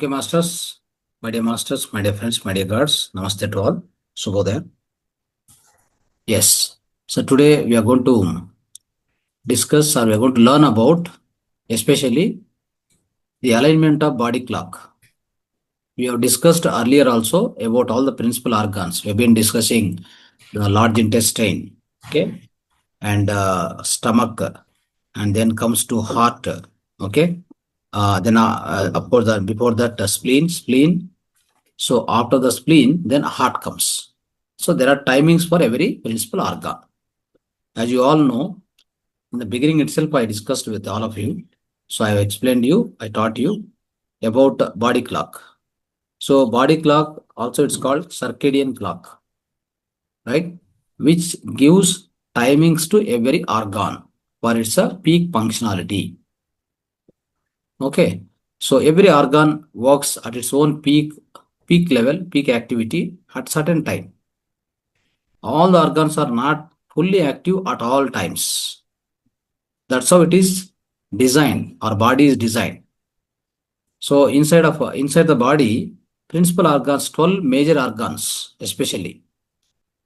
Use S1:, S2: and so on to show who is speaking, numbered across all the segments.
S1: Okay, masters, my dear friends, my dear girls, namaste to all. Shubhodaya. Yes. So today we are going to discuss or we are going to learn about especially the alignment of body clock. We have discussed earlier also about all the principal organs. We have been discussing the large intestine, okay, and stomach, and then comes to heart, okay. Then of course before that spleen. So after the spleen, then heart comes. So there are timings for every principal organ. As you all know, in the beginning itself, I discussed with all of you. So I have explained you, I taught you about body clock. So body clock, also it's called circadian clock, right? Which gives timings to every organ for its peak functionality. Okay. So every organ works at its own peak level, peak activity at certain time. All the organs are not fully active at all times. That's how it is designed. Our body is designed. So inside the body, principal organs, 12 major organs, especially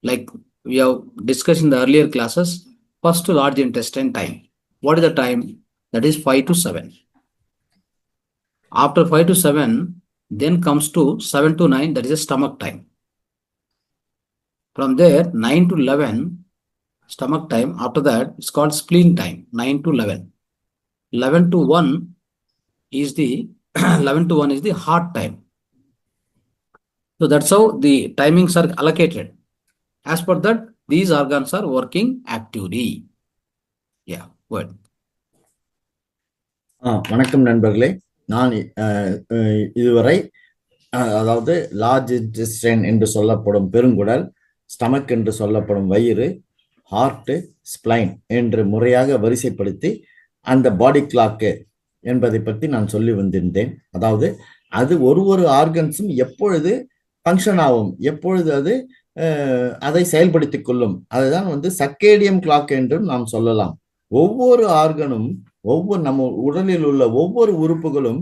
S1: like we have discussed in the earlier classes. First, large intestine time. What is the time? That is 5 to 7. After 5 to 7, then comes to 7 to 9. That is a stomach time. From there, 9 to 11. Stomach time. After that, it's called spleen time, 9 to 11. 11 to 1 is the 11 to 1 is the heart time. So that's how the timings are allocated. As per that, these organs are working actively. Yeah, good.
S2: வணக்கம் நண்பர்களே. நான் இதுவரை அதாவது large intestine என்று சொல்லப்படும் பெருங்குடல், stomach என்று சொல்லப்படும் வயிறு, ஹார்ட், ஸ்ப்ளைன் என்று முறையாக வரிசைப்படுத்தி அந்த பாடி கிளாக்கு என்பதை பற்றி நான் சொல்லி வந்திருந்தேன். அதாவது அது ஒரு ஆர்கன்ஸும் எப்பொழுது ஃபங்க்ஷன் ஆகும், எப்பொழுது அது அதை செயல்படுத்திக் கொள்ளும், அதுதான் சர்க்கேடியம் கிளாக் என்றும் நாம் சொல்லலாம். ஒவ்வொரு ஆர்கனும், நம்ம உடலில் உள்ள ஒவ்வொரு உறுப்புகளும்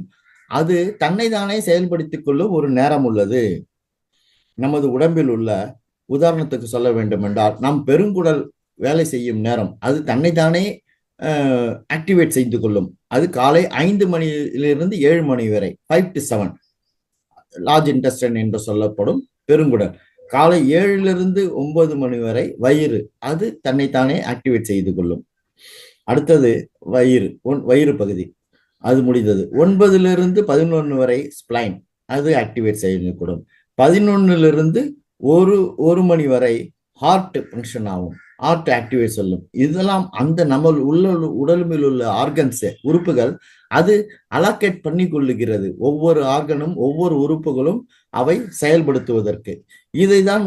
S2: அது தன்னை தானே செயல்படுத்திக் கொள்ளும் ஒரு நேரம் உள்ளது. நமது உடம்பில் உள்ள, உதாரணத்துக்கு சொல்ல வேண்டும் என்றால், நம் பெருங்குடல் வேலை செய்யும் நேரம் அது தன்னை தானே ஆக்டிவேட் செய்து கொள்ளும். அது காலை 5 மணியிலிருந்து 7 மணி வரை, 5 to 7 லார்ஜ் இன்டெஸ்டைன் என்று சொல்லப்படும் பெருங்குடல். காலை 7லிருந்து 9 மணி வரை வயிறு, அது தன்னைத்தானே ஆக்டிவேட் செய்து கொள்ளும். அடுத்தது வயிறு பகுதி, அது முடிந்தது. 9லிருந்து 11 வரை ஸ்ப்ளைன், அது ஆக்டிவேட் செய்யக்கூடும். 11லிருந்து 1 மணி வரை ஹார்ட் ஃபங்க்ஷன் ஆகும், ஹார்ட் ஆக்டிவேட் சொல்லும். இதெல்லாம் அந்த நம்ம உடலில் உள்ள ஆர்கன்ஸ், உறுப்புகள் அது அலோகேட் பண்ணி கொள்ளுகிறது. ஒவ்வொரு ஆர்கனும், ஒவ்வொரு உறுப்புகளும் அவை செயல்படுத்துவதற்கு. இதைதான்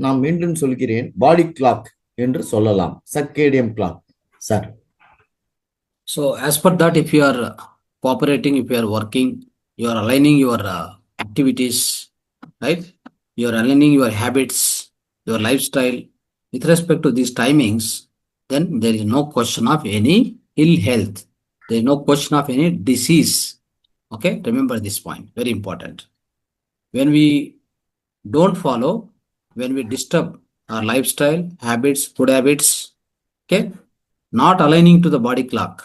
S2: நான் மீண்டும் சொல்கிறேன், பாடி கிளாக் என்று சொல்லலாம், சர்க்கேடியம் clock. Sir,
S1: So as per that, if you are cooperating, if you are working, you are aligning your activities, right? You are aligning your habits, your lifestyle with respect to these timings, then there is no question of any ill health. There is no question of any disease. Okay, remember this point, very important. When we don't follow, when we disturb our lifestyle, habits, food habits, okay, not aligning to the body clock,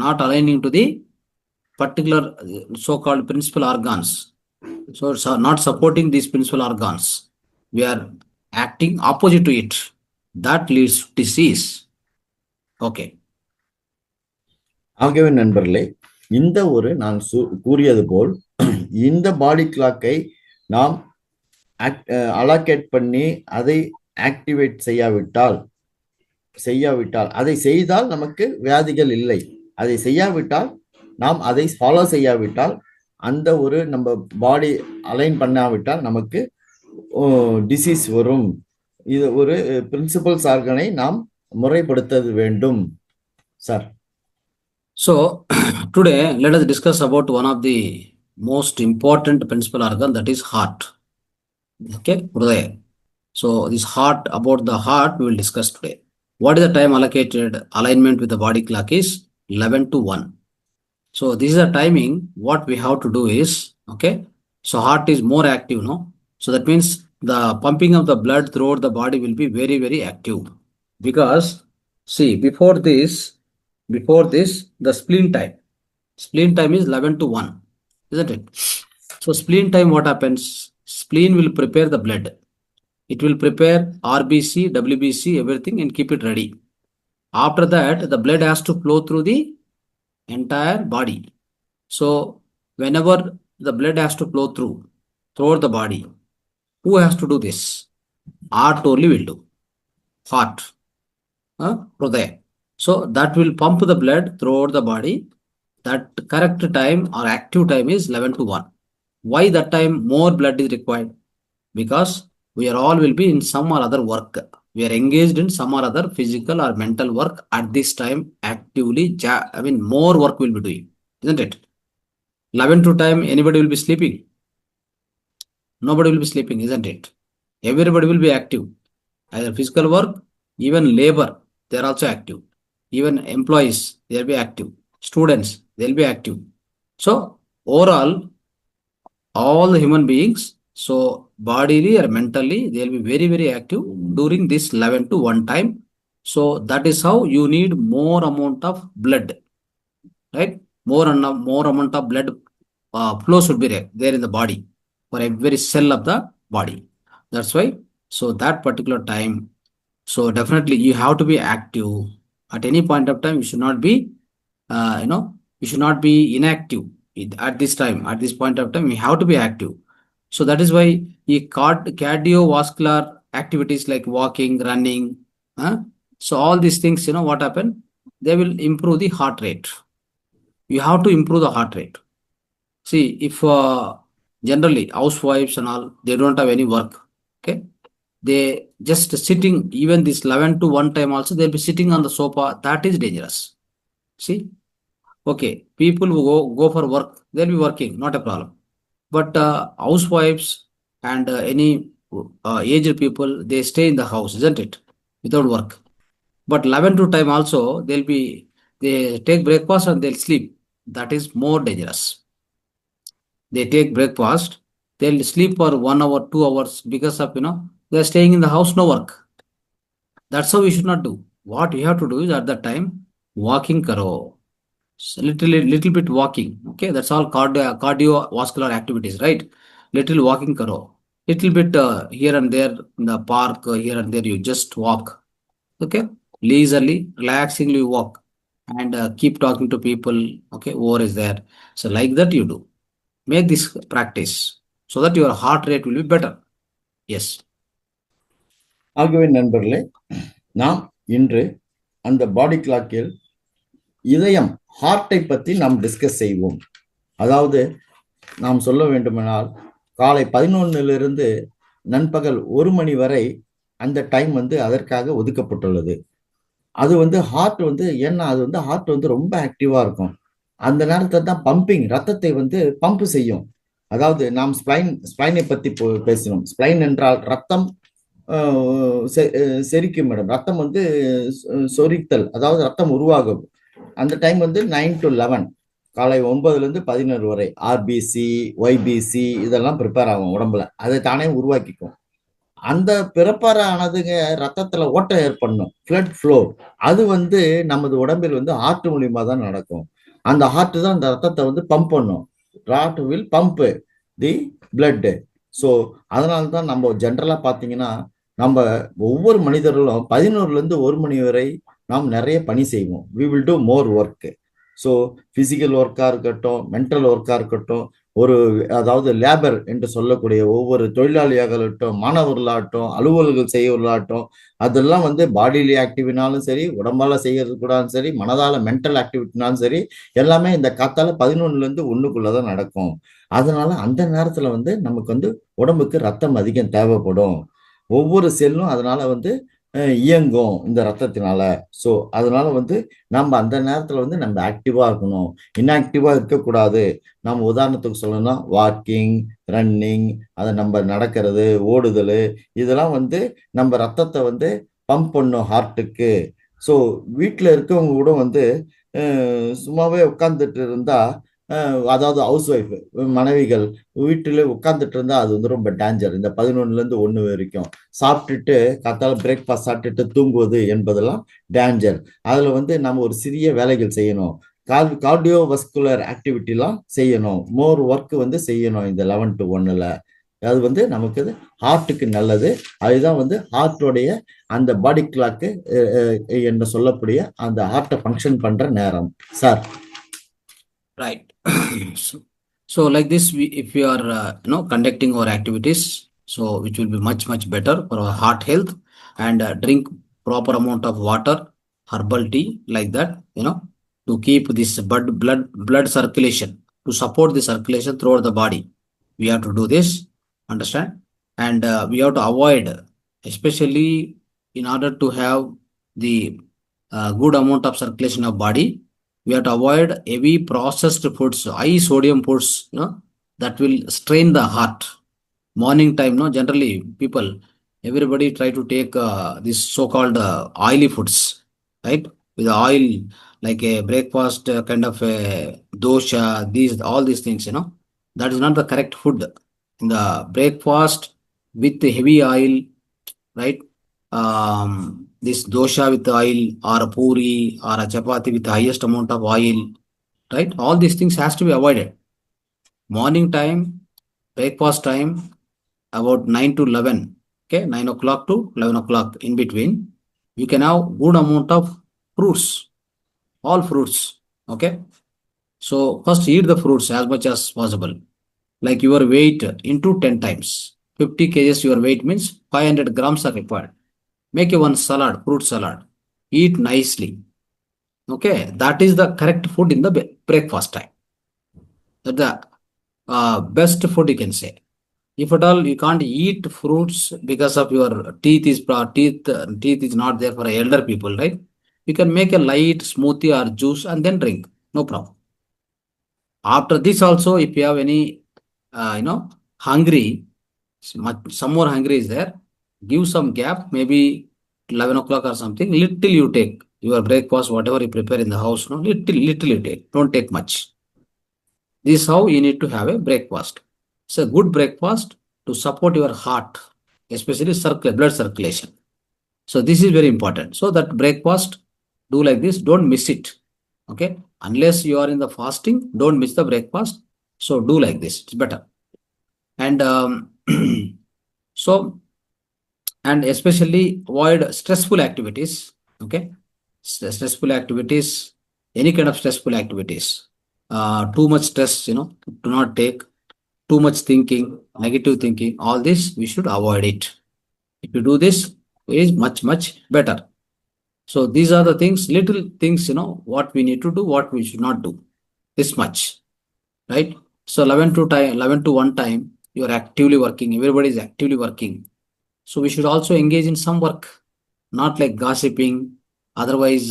S1: not aligning to the particular so-called principal organs, so not supporting these principal organs, we are acting opposite to it. That leads to disease. Okay.
S2: ஆகவே நண்பர்களே, நான் கூறியது போல் இந்த body கிளாக்கை நாம் allocate பண்ணி அதை activate செய்யாவிட்டால், அதை செய்தால் நமக்கு வியாதிகள் இல்லை. அதை செய்யாவிட்டால், நாம் அதை ஃபாலோ செய்யாவிட்டால், அந்த நம்ம பாடி அலைன் பண்ணாவிட்டால் நமக்கு டிசீஸ் வரும். இது பிரின்சிபல்ஸ் ஆர்கனை நாம் முறைப்படுத்த வேண்டும். Sir,
S1: so today let us discuss about one of the most important principal organ, that is heart. Okay, Hridaya. So this heart, about the heart we will discuss today. What is the time allocated? Alignment with the body clock is 11 to 1. So this is the timing. What we have to do is Okay, so heart is more active, no? So that means the pumping of the blood throughout the body will be very, very active. Because see, before this, the spleen time. Spleen time is 11 to 1, isn't it? So spleen time, what happens? Spleen will prepare the blood. It will prepare RBC, WBC, everything and keep it ready. After that, the blood has to flow through the entire body. So whenever the blood has to flow throughout the body, who has to do this? Heart only will do. Heart, Hridaya. So that will pump the blood throughout the body. That correct time or active time is 11 to 1. Why that time more blood is required? Because we are all will be in some or other work. We are engaged in some or other physical or mental work at this time actively. More work will be doing, isn't it? 11 to time, anybody will be sleeping. Nobody will be sleeping, isn't it? Everybody will be active. Either physical work, even labor, they are also active. Even employees, they will be active. Students, they will be active. So, overall, all the human beings, so bodily or mentally, they will be very, very active during this 11 to 1 time. So, that is how you need more amount of blood, right? More amount of blood flow should be there in the body for every cell of the body. That's why. So that particular time, so definitely you have to be active at any point of time. You should not be, you should not be inactive at this time. At this point of time, you have to be active. So that is why cardiovascular activities like walking, running, so all these things, what happen? They will improve the heart rate. You have to improve the heart rate. See, if generally housewives and all, they don't have any work, okay? They just sitting, even this 11 to 1 time also, they'll be sitting on the sofa. That is dangerous. See, okay, people who go for work, they'll be working, not a problem. But housewives and any aged people, they stay in the house, isn't it? Without work. But 11 to time also, they take breakfast and they'll sleep. That is more dangerous. They take breakfast, they'll sleep for 1 hour, 2 hours because of, they're staying in the house, no work. That's how we should not do. What we have to do is at that time, walking karo. Little bit walking. Okay, that's all cardiovascular activities, right? Little walking karo. Little bit here and there in the park, here and there, you just walk. Okay, leisurely, relaxingly walk and keep talking to people. Okay, whoever is there. So like that you do. Make this practice so that your heart rate will be better. Yes.
S2: ஆகவே நண்பர்களே, நாம் இன்று அந்த பாடி கிளாக்கில் இதயம் ஹார்ட்டை பற்றி நாம் discuss செய்வோம். அதாவது நாம் சொல்ல வேண்டுமானால் காலை 11 நண்பகல் 1 மணி வரை அந்த டைம் அதற்காக ஒதுக்கப்பட்டுள்ளது. அது ஹார்ட் ஏன்னா அது ஹார்ட் ரொம்ப ஆக்டிவா இருக்கும். அந்த நேரத்தை தான் பம்பிங், ரத்தத்தை பம்ப் செய்யும். அதாவது நாம் ஸ்பிளைனை பத்தி பேசினோம். ஸ்பிளைன் என்றால் ரத்தம் செரிக்கும் மேடம். ரத்தம் சொரித்தல், அதாவது ரத்தம் உருவாகும். அந்த டைம் 9 to 11, காலை 9 to 11 வரை ஆர்பிசி, ஒய்பிசி இதெல்லாம் ப்ரிப்பேர் ஆகும் உடம்புல. அதை தானே உருவாக்கிக்கும். அந்த ப்ரிப்பேர் ஆனதுங்க ரத்தத்துல ஓட்டம் ஏற்படணும், பிளட் ஃப்ளோ. அது நமது உடம்பில் ஹார்ட் மூலியமா தான் நடக்கும். அந்த ஹார்ட் தான் அந்த ரத்தத்தை பம்ப் பண்ணும். Heart will pump the blood. So அதனால தான் நம்ம ஜென்ரலா பார்த்தீங்கன்னா நம்ம ஒவ்வொரு மனிதர்களும் 11 to 1 மணி வரை நாம் நிறைய பணி செய்வோம். We will do more work. So physical ஒர்க்கா இருக்கட்டும், மென்டல் ஒர்க்கா இருக்கட்டும், அதாவது லேபர் என்று சொல்லக்கூடிய ஒவ்வொரு தொழிலாளியாக இருக்கட்டும், மாணவர்களாகட்டும், அலுவலர்கள் செய்யவர்களாகட்டும், அதெல்லாம் பாடியிலி ஆக்டிவினாலும் சரி, உடம்பால செய்யறது கூடாலும் சரி, மனதால மென்டல் ஆக்டிவிட்டினாலும் சரி, எல்லாமே இந்த காத்தால 11 to 1 நடக்கும். அதனால அந்த நேரத்துல நமக்கு உடம்புக்கு ரத்தம் அதிகம் தேவைப்படும். ஒவ்வொரு செல்லும் அதனால இயங்கும் இந்த ரத்தத்தினால. ஸோ அதனால நம்ம அந்த நேரத்துல நம்ம ஆக்டிவா இருக்கணும், இன்ஆக்டிவா இருக்கக்கூடாது. நம்ம உதாரணத்துக்கு சொல்லணும்னா வாக்கிங், ரன்னிங், அதை நம்ம நடக்கிறது, ஓடுதல், இதெல்லாம் நம்ம ரத்தத்தை பம்ப் பண்ணும் ஹார்ட்டுக்கு. ஸோ வீட்டில் இருக்கவங்க கூட சும்மாவே உட்காந்துட்டு இருந்தா அதாவது ஹவுஸ் ஒய்ஃப் மனைவிகள் வீட்டிலே உட்கார்ந்துட்டு இருந்தா அது வந்து ரொம்ப டேஞ்சர். இந்த 11ல இருந்து 1 வரைக்கும் சாப்பிட்டுட்டு காத்தால பிரேக்ஃபாஸ்ட் சாப்பிட்டுட்டு தூங்குவது என்பதெல்லாம் டேஞ்சர். அதுல வந்து நம்ம ஒரு சிறிய வேலைகள் செய்யணும். கார்டியோ வஸ்குலர் ஆக்டிவிட்டிலாம் செய்யணும். மோர் ஒர்க் வந்து செய்யணும் இந்த 11 to 1ல. அது வந்து நமக்கு ஹார்ட்டுக்கு நல்லது. அதுதான் வந்து ஹார்ட்டோடைய அந்த பாடி கிளாக்கு என்று சொல்லக்கூடிய அந்த ஹார்ட்டை ஃபங்க்ஷன் பண்ற நேரம் sir.
S1: Right. So like this, if we are conducting our activities, so which will be much better for our heart health, and drink proper amount of water, herbal tea like that, to keep this blood circulation, to support the circulation throughout the body. We have to do this, understand, and we have to avoid, especially in order to have the good amount of circulation of body, we have to avoid heavy processed foods, high sodium foods, that will strain the heart. Morning time, generally people, everybody try to take this so-called oily foods, right? With oil, like a breakfast kind of a dosha, all these things, that is not the correct food. In the breakfast with heavy oil, right? This dosha with oil, or a puri, or a chapati with the highest amount of oil, right? All these things has to be avoided. Morning time, breakfast time, about 9 to 11, okay, 9 o'clock to 11 o'clock in between, you can have good amount of fruits, all fruits, okay? So first eat the fruits as much as possible, like your weight into 10 times. 50 kgs your weight means 500 grams are required. Make a one salad, fruit salad. Eat nicely. Okay, that is the correct food in the breakfast time. That's the best food you can say. If at all you can't eat fruits because of your teeth is not there for elder people, right? You can make a light smoothie or juice and then drink. No problem. After this also, if you have any, hungry, some more hungry is there, give some gap, maybe 11 o'clock or something, little you take your breakfast, whatever you prepare in the house, little you take, don't take much. This is how you need to have a breakfast. It's a good breakfast to support your heart, especially blood circulation. So this is very important. So that breakfast, do like this, don't miss it. Okay, unless you are in the fasting, don't miss the breakfast. So do like this, it's better. And so, and especially avoid stressful activities. Okay, stressful activities, any kind of stressful activities. Too much stress, do not take. Too much thinking, negative thinking, all this we should avoid it. If you do this, it is much better. So these are the things, little things, what we need to do, what we should not do. This much, right? So 11 to 1 time, you are actively working. Everybody is actively working. So we should also engage in some work, not like gossiping, otherwise,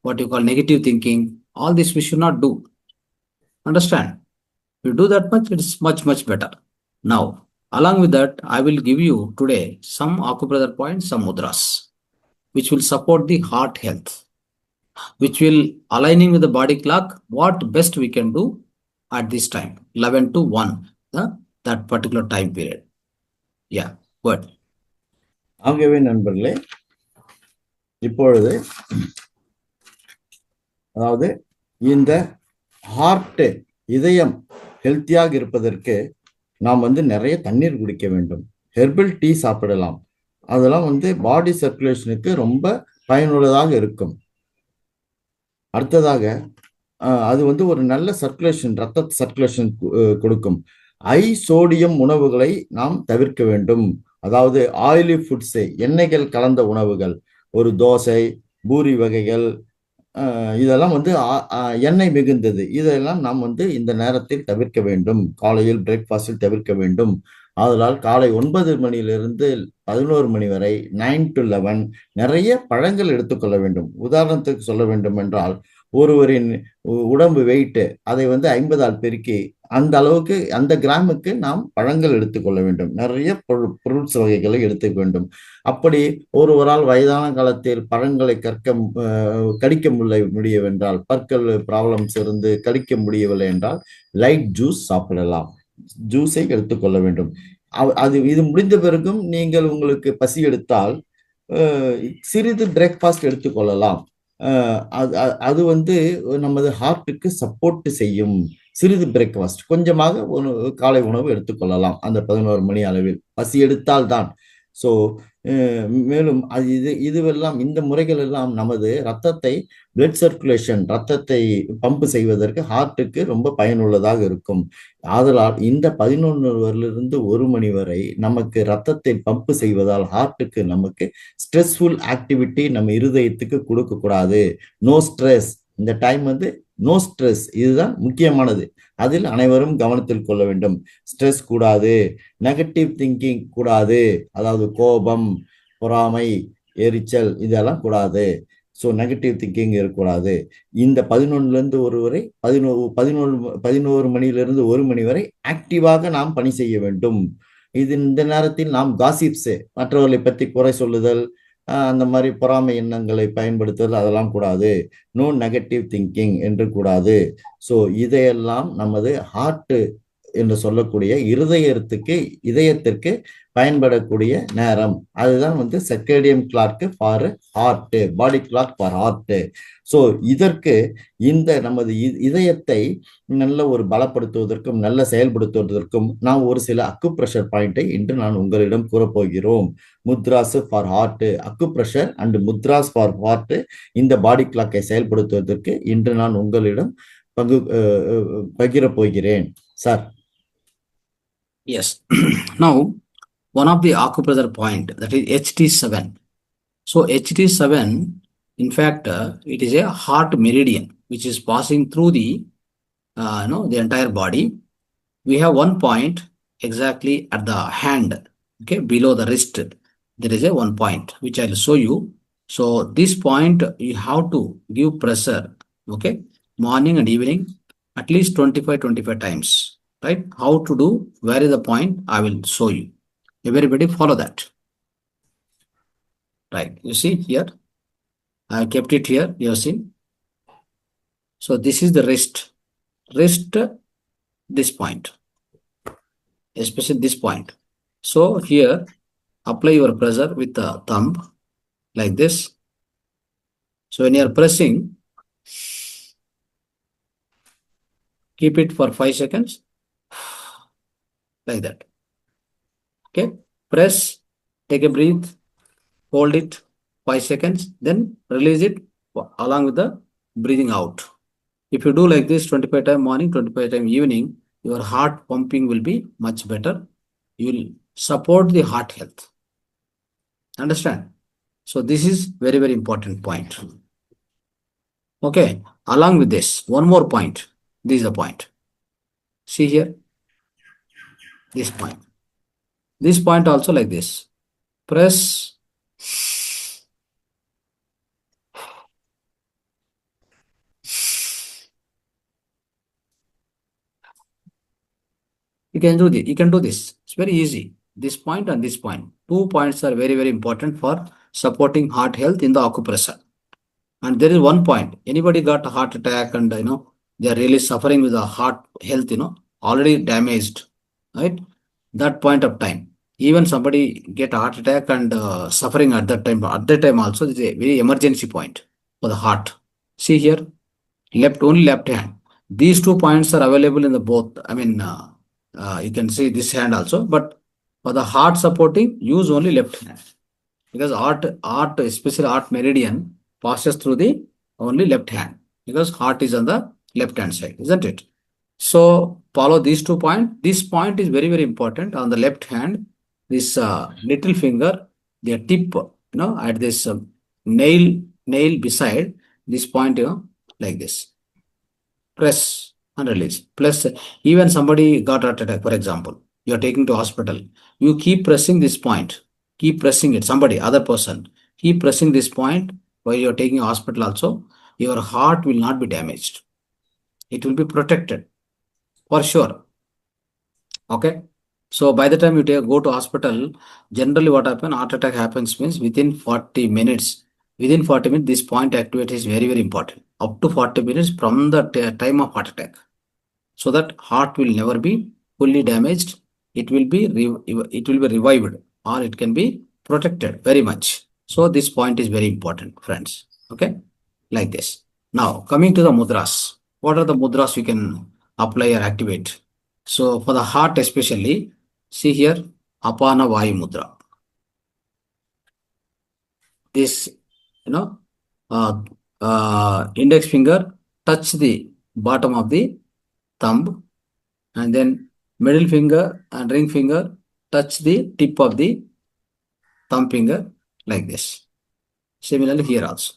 S1: what you call negative thinking. All this we should not do. Understand? If you do that much, it's much better. Now, along with that, I will give you today some acupressure points, some mudras, which will support the heart health, which will aligning with the body clock, what best we can do at this time, 11 to 1, that particular time period. Yeah, good.
S2: ஆகவே நண்பர்களே, இப்பொழுது அதாவது இந்த heart இதயம் ஹெல்த்தியாக இருப்பதற்கு நாம் வந்து நிறைய தண்ணீர் குடிக்க வேண்டும். ஹெர்பல் டீ சாப்பிடலாம். அதெல்லாம் வந்து பாடி சர்க்குலேஷனுக்கு ரொம்ப பயனுள்ளதாக இருக்கும். அடுத்ததாக அது வந்து ஒரு நல்ல சர்க்குலேஷன், ரத்த சர்க்குலேஷன் கொடுக்கும். ஹை சோடியம் உணவுகளை நாம் தவிர்க்க வேண்டும். அதாவது ஆயிலி ஃபுட்ஸு, எண்ணெய்கள் கலந்த உணவுகள், ஒரு தோசை, பூரி வகைகள், இதெல்லாம் வந்து எண்ணெய் மிகுந்தது. இதெல்லாம் நாம் வந்து இந்த நேரத்தில் தவிர்க்க வேண்டும். காலையில் பிரேக்ஃபாஸ்டில் தவிர்க்க வேண்டும். அதனால் காலை 9 மணியிலிருந்து 11 மணி வரை 9 to 11 நிறைய பழங்கள் எடுத்துக்கொள்ள வேண்டும். உதாரணத்துக்கு சொல்ல வேண்டும் என்றால், ஒருவரின் உடம்பு வெயிட் அதை வந்து 50ஆல் பெருக்கி அந்த அளவுக்கு அந்த கிராமுக்கு நாம் பழங்கள் எடுத்துக்கொள்ள வேண்டும். நிறைய ஃப்ரூட்ஸ் வகைகளை எடுத்துக்க வேண்டும். அப்படி ஒருவரால் வயதான காலத்தில் பழங்களை கடிக்க முடியவென்றால், பற்கள் ப்ராப்ளம்ஸ் இருந்து கடிக்க முடியவில்லை என்றால் லைட் ஜூஸ் சாப்பிடலாம். ஜூஸை எடுத்துக்கொள்ள வேண்டும். இது முடிந்த பிறகும் நீங்கள் உங்களுக்கு பசி எடுத்தால் சிறிது பிரேக்ஃபாஸ்ட் எடுத்துக்கொள்ளலாம். அது வந்து நமது ஹார்ட்டுக்கு சப்போர்ட் செய்யும். சிறிது பிரேக்ஃபாஸ்ட் கொஞ்சமாக காலை உணவு எடுத்துக்கொள்ளலாம் அந்த 11 மணி அளவில் பசி எடுத்தால் தான். ஸோ மேலும் இதுவெல்லாம் இந்த முறைகள் எல்லாம் நமது ரத்தத்தை பிளட் சர்க்குலேஷன் ரத்தத்தை பம்பு செய்வதற்கு ஹார்ட்டுக்கு ரொம்ப பயனுள்ளதாக இருக்கும். ஆதலால் இந்த 11 1 மணி வரை நமக்கு ரத்தத்தை பம்பு செய்வதால் ஹார்ட்டுக்கு நமக்கு ஸ்ட்ரெஸ்ஃபுல் ஆக்டிவிட்டி நம்ம இருதயத்துக்கு கொடுக்க கூடாது. No stress. இந்த டைம் வந்து நோ ஸ்ட்ரெஸ், இதுதான் முக்கியமானது. அதில் அனைவரும் கவனத்தில் கொள்ள வேண்டும். ஸ்ட்ரெஸ் கூடாது, நெகட்டிவ் திங்கிங் கூடாது, அதாவது கோபம், பொறாமை, எரிச்சல் இதெல்லாம் கூடாது. ஸோ நெகட்டிவ் திங்கிங் இருக்கக்கூடாது. இந்த 11 1 வரை 11 மணியிலிருந்து 1 மணி வரை ஆக்டிவாக நாம் பணி செய்ய வேண்டும். இந்த நேரத்தில் நாம் காசிப்ஸ், மற்றவர்களை பற்றி குறை சொல்லுதல், அந்த மாதிரி பொறாமை எண்ணங்களை பயன்படுத்துதல் அதெல்லாம் கூடாது. நோ நெகட்டிவ் திங்கிங் என்று கூடாது. ஸோ இதையெல்லாம் நமது ஹார்ட் என்று சொல்லக்கூடிய இதயத்திற்கு பயன்படக்கூடிய நேரம். அதுதான் வந்து circadian clock for heart, body clock for heart. So இதற்கு இந்த நமது இதயத்தை நல்ல ஒரு பலப்படுத்துவதற்கும் நல்ல செயல்படுத்துவதற்கும் நாம் ஒரு சில அக்குப்ரெஷர் பாயிண்டை இன்று நான் உங்களிடம் கூறப்போகிறோம். Mudras for heart, acupressure and mudras for heart இந்த பாடி கிளாக்கை செயல்படுத்துவதற்கு இன்று நான் உங்களிடம் பகிர போகிறேன் sir.
S1: Yes. Now, one of the acupressure point, that is HT7. So HT7, in fact, it is a heart meridian which is passing through the the entire body. We have one point exactly at the hand, okay, below the wrist. There is a one point which I will show you. So this point you have to give pressure, okay, morning and evening at least 25 times. Right? How to do, where is the point, I will show you. Everybody follow that. Right, you see here, I have kept it here, you have seen. So this is the wrist, this point, especially this point. So here, apply your pressure with the thumb, like this. So when you are pressing, keep it for 5 seconds. Like that. Okay, press, take a breath, hold it 5 seconds, then release it along with the breathing out. If you do like this 25 times morning, 25 times evening, your heart pumping will be much better. You will support the heart health. Understand? So this is very, very important point. Okay, along with this, one more point. This is the point. See here. This point. This point also like this. Press. You can do this. You can do this. It's very easy. This point and this point. 2 points are very, very important for supporting heart health in the acupressure. And there is one point. Anybody got a heart attack and they are really suffering with the heart health, already damaged, right? That point of time, even somebody get a heart attack and suffering at that time also, it is a very emergency point for the heart. See here, only left hand. These 2 points are available in the both. I mean, you can see this hand also, but for the heart supporting, use only left hand, because heart, especially heart meridian, passes through the only left hand, because heart is on the left hand side, isn't it? So follow these 2 points. This point is very, very important. On the left hand, this little finger, the tip, at this nail beside this point, like this. Press and release. Plus, even somebody got heart attack, for example, you are taking to hospital. You keep pressing this point. Keep pressing it. Somebody, other person, keep pressing this point while you are taking hospital also. your heart will not be damaged. It will be protected for sure. Okay. So by the time you go to hospital, generally what happens, heart attack happens means within 40 minutes. Within 40 minutes, this point activity is very, very important. Up to 40 minutes from the time of heart attack. So that heart will never be fully damaged. It will be revived, or it can be protected very much. So this point is very important, friends. Okay, like this. Now coming to the mudras. What are the mudras you can apply or activate? So for the heart especially, see here, Apana Vayu Mudra. This, uh, index finger touch the bottom of the thumb, and then middle finger and ring finger touch the tip of the thumb finger like this. Similarly here also,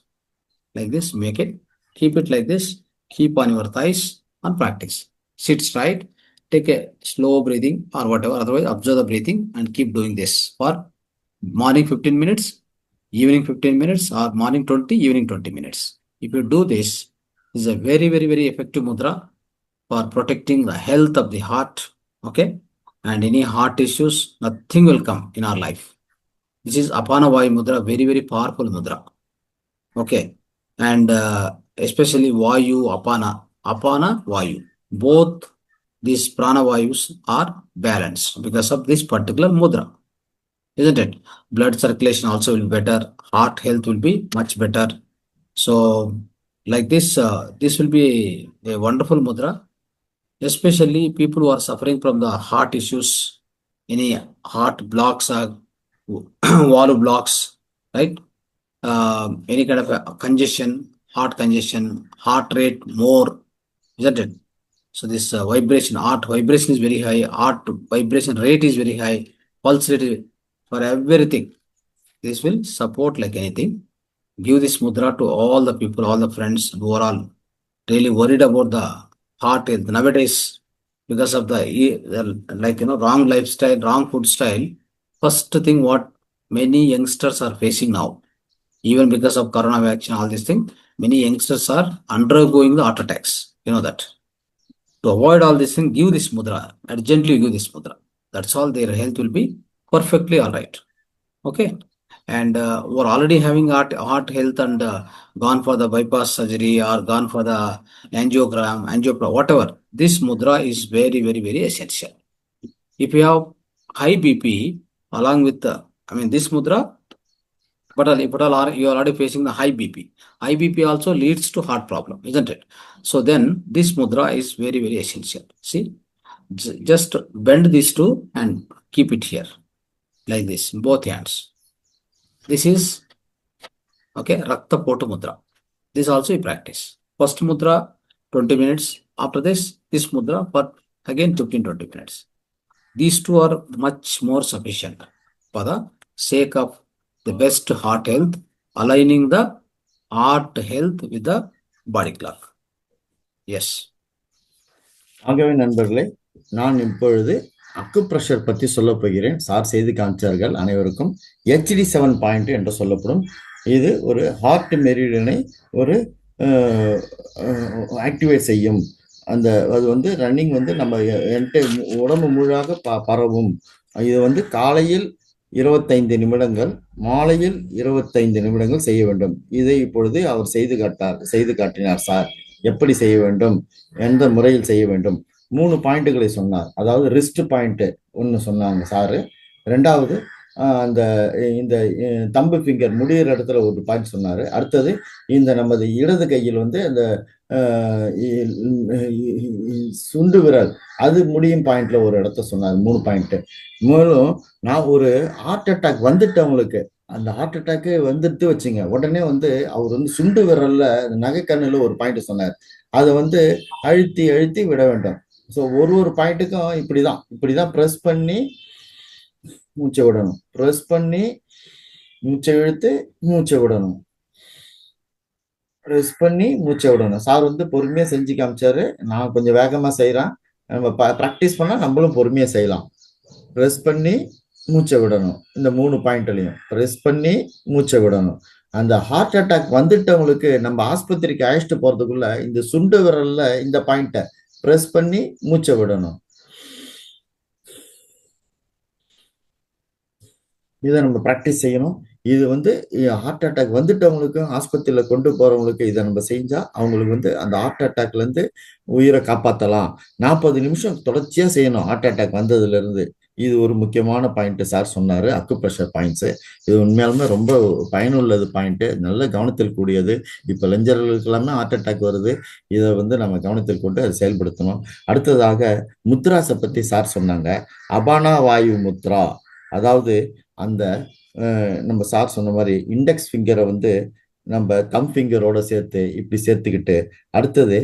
S1: like this, make it, keep it like this, keep on your thighs and practice. Sit straight, take a slow breathing or whatever, otherwise observe the breathing and keep doing this for morning 15 minutes, evening 15 minutes, or morning 20, evening 20 minutes. If you do this is a very, very, very effective mudra for protecting the health of the heart. Okay. And any heart issues, nothing will come in our life. This is Apana Vayu Mudra, very, very powerful mudra. Okay. And especially Vayu, Apana, Vayu. Both these prana Vayus are balanced because of this particular mudra. Isn't it? Blood circulation also will be better. Heart health will be much better. So like this, this will be a wonderful mudra. Especially people who are suffering from the heart issues, any heart blocks or wall blocks, right? Any kind of a congestion, heart rate more, isn't it? So this vibration, heart vibration is very high, heart vibration rate is very high, pulse rate for everything. This will support like anything. Give this mudra to all the people, all the friends who are all really worried about the heart health nowadays because of the wrong lifestyle, wrong food style. First thing what many youngsters are facing now, even because of corona vaccine, all these things, many youngsters are undergoing the heart attacks. You know that. To avoid all this thing, give this mudra. Urgently give this mudra. That's all. Their health will be perfectly all right. Okay. And who are already having heart health and gone for the bypass surgery or gone for the angioplasty, whatever. This mudra is very, very, very essential. If you have high BP, along with this mudra, but if at all you are already facing the high BP also leads to heart problem, isn't it? So then this mudra is very, very essential. See, just bend these two and keep it here like this, both hands. This is okay, Rakta Potu Mudra. This also you practice. First mudra 20 minutes. After this mudra for again 15-20 minutes. These two are much more sufficient for the sake of the best heart health, aligning the heart health with the body clock. Yes.
S2: ஆகவே நண்பர்களே, நான் இப்பொழுது acupressure பற்றி சொல்லப் போகிறேன். Sir செய்து காமிச்சார்கள் அனைவருக்கும். HT7 point என்று சொல்லப்படும். இது ஒரு ஹார்ட் மெரிடியனை ஒரு ஆக்டிவேட் செய்யும். அது வந்து ரன்னிங் வந்து நம்ம உடம்பு முழுதாக பரவும். இது காலையில் 25 நிமிடங்கள், மாலையில் 25 நிமிடங்கள் செய்ய வேண்டும். இதை இப்பொழுது அவர் செய்து காட்டினார். சார் எப்படி செய்ய வேண்டும், எந்த முறையில் செய்ய வேண்டும், 3 பாயிண்ட்டுகளை சொன்னார். அதாவது ரிஸ்ட் பாயிண்ட் ஒன்று சொன்னாங்க சாரு. ரெண்டாவது இந்த தம்பு ஃபிங்கர் முடிகிற இடத்துல ஒரு பாயிண்ட் சொன்னாரு. அடுத்தது இந்த நமது இடது கையில் அந்த சுண்டு விரல் அது முடியும் பாயிண்ட்ல ஒரு இடத்த சொன்னார். 3 பாயிண்ட். மேலும் நான் ஒரு ஹார்ட் அட்டாக் வந்துட்டவங்களுக்கு, அந்த ஹார்ட் அட்டாக்கு வந்துட்டு வச்சுங்க, உடனே அவர் சுண்டு விரல்ல நகைக்கண்ணுல ஒரு பாயிண்ட் சொன்னார். அதை அழுத்தி அழுத்தி விட வேண்டும். ஸோ ஒரு பாயிண்ட்டுக்கும் இப்படிதான் ப்ரெஸ் பண்ணி மூச்சை விடணும், ப்ரெஸ் பண்ணி மூச்சை இழுத்து மூச்சை விடணும், ப்ரெஸ் பண்ணி மூச்சை விடணும். சார் பொறுமையா செஞ்சு காமிச்சாரு. நான் கொஞ்சம் வேகமா செய்யறேன். நம்ம ப்ராக்டிஸ் பண்ணா நம்மளும் பொறுமையா செய்யலாம். ப்ரெஸ் பண்ணி மூச்சை விடணும். இந்த 3 பாயிண்ட்லையும் ப்ரெஸ் பண்ணி மூச்சை விடணும். அந்த ஹார்ட் அட்டாக் வந்துட்டவங்களுக்கு நம்ம ஆஸ்பத்திரிக்கு அழைச்சிட்டு போறதுக்குள்ள இந்த சுண்டு விரல்ல இந்த பாயிண்ட்டை ப்ரெஸ் பண்ணி மூச்சை விடணும். இதை நம்ம ப்ராக்டிஸ் செய்யணும். இது ஹார்ட் அட்டாக் வந்துட்டவங்களுக்கும் ஆஸ்பத்திரியில் கொண்டு போறவங்களுக்கு இதை நம்ம செஞ்சா அவங்களுக்கு அந்த ஹார்ட் அட்டாக்ல இருந்து உயிரை காப்பாற்றலாம். 40 நிமிஷம் தொடர்ச்சியா செய்யணும் ஹார்ட் அட்டாக் வந்ததுல இருந்து. இது ஒரு முக்கியமான பாயிண்ட் சார் சொன்னாரு, அக்குப்ரெஷர் பாயிண்ட்ஸ். இது உண்மையாலுமே ரொம்ப பயனுள்ளது பாயிண்ட், நல்ல கவனத்தில் கூடியது. இப்ப இளைஞர்களுக்கு எல்லாமே ஹார்ட் அட்டாக் வருது. இதை நம்ம கவனத்தில் கொண்டு அதை செயல்படுத்தணும். அடுத்ததாக முத்ராஸை பத்தி சார் சொன்னாங்க. அபானா வாயு முத்ரா, அதாவது அந்த நம்ம சார் சொன்ன மாதிரி இண்டெக்ஸ் ஃபிங்கரை நம்ம தம் ஃபிங்கரோட சேர்த்து இப்படி சேர்த்துக்கிட்டு, அடுத்தது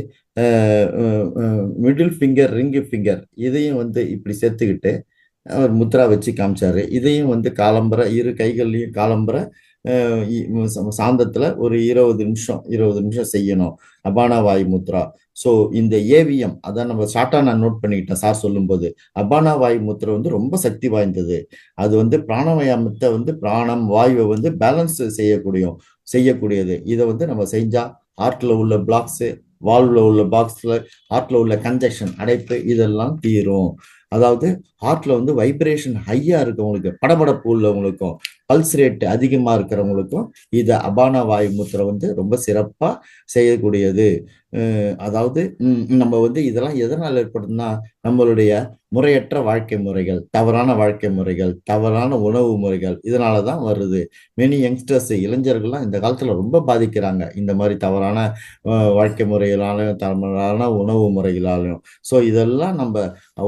S2: மிடில் ஃபிங்கர் ரிங்கு ஃபிங்கர் இதையும் இப்படி சேர்த்துக்கிட்டு அவர் முத்ரா வச்சு காமிச்சாரு. இதையும் காலம்பரை இரு கைகள்லையும் காலம்பரை சாந்தத்துல ஒரு 20 நிமிஷம் செய்யணும் அபானா வாயு முத்ரா. ஸோ இந்த ஏவிஎம் அதான் நம்ம ஷார்ட்டா நான் நோட் பண்ணிக்கிட்டேன் சார் சொல்லும்போது. அபானா வாயு முத்ரா ரொம்ப சக்தி வாய்ந்தது. அது பிராணாயாமத்தை பிராணம் வாயுவை பேலன்ஸ் செய்யக்கூடியது. இதை நம்ம செஞ்சா ஹார்ட்ல உள்ள பிளாக்ஸ், வால்வ்ல உள்ள பாக்ஸ்ல ஹார்ட்ல உள்ள கன்ஜெக்ஷன் அடைப்பு இதெல்லாம் தீரும். அதாவது ஹார்ட்ல வைப்ரேஷன் ஹையா இருக்கவங்களுக்கு, படபடப்பு உள்ளவங்களுக்கும், பல்ஸ் ரேட் அதிகமா இருக்கிறவங்களுக்கும் இதை அபானா வாயு முத்திரை ரொம்ப சிறப்பா செய்யக்கூடியது. அதாவது நம்ம இதெல்லாம் எதனால் ஏற்படுதுன்னா நம்மளுடைய முறையற்ற வாழ்க்கை முறைகள், தவறான வாழ்க்கை முறைகள், தவறான உணவு முறைகள் இதனாலதான் வருது. மெனி யங்ஸ்டர்ஸ், இளைஞர்கள்லாம் இந்த காலத்துல ரொம்ப பாதிக்கிறாங்க இந்த மாதிரி தவறான வாழ்க்கை முறைகளாலும் தவறான உணவு முறைகளாலும். ஸோ இதெல்லாம் நம்ம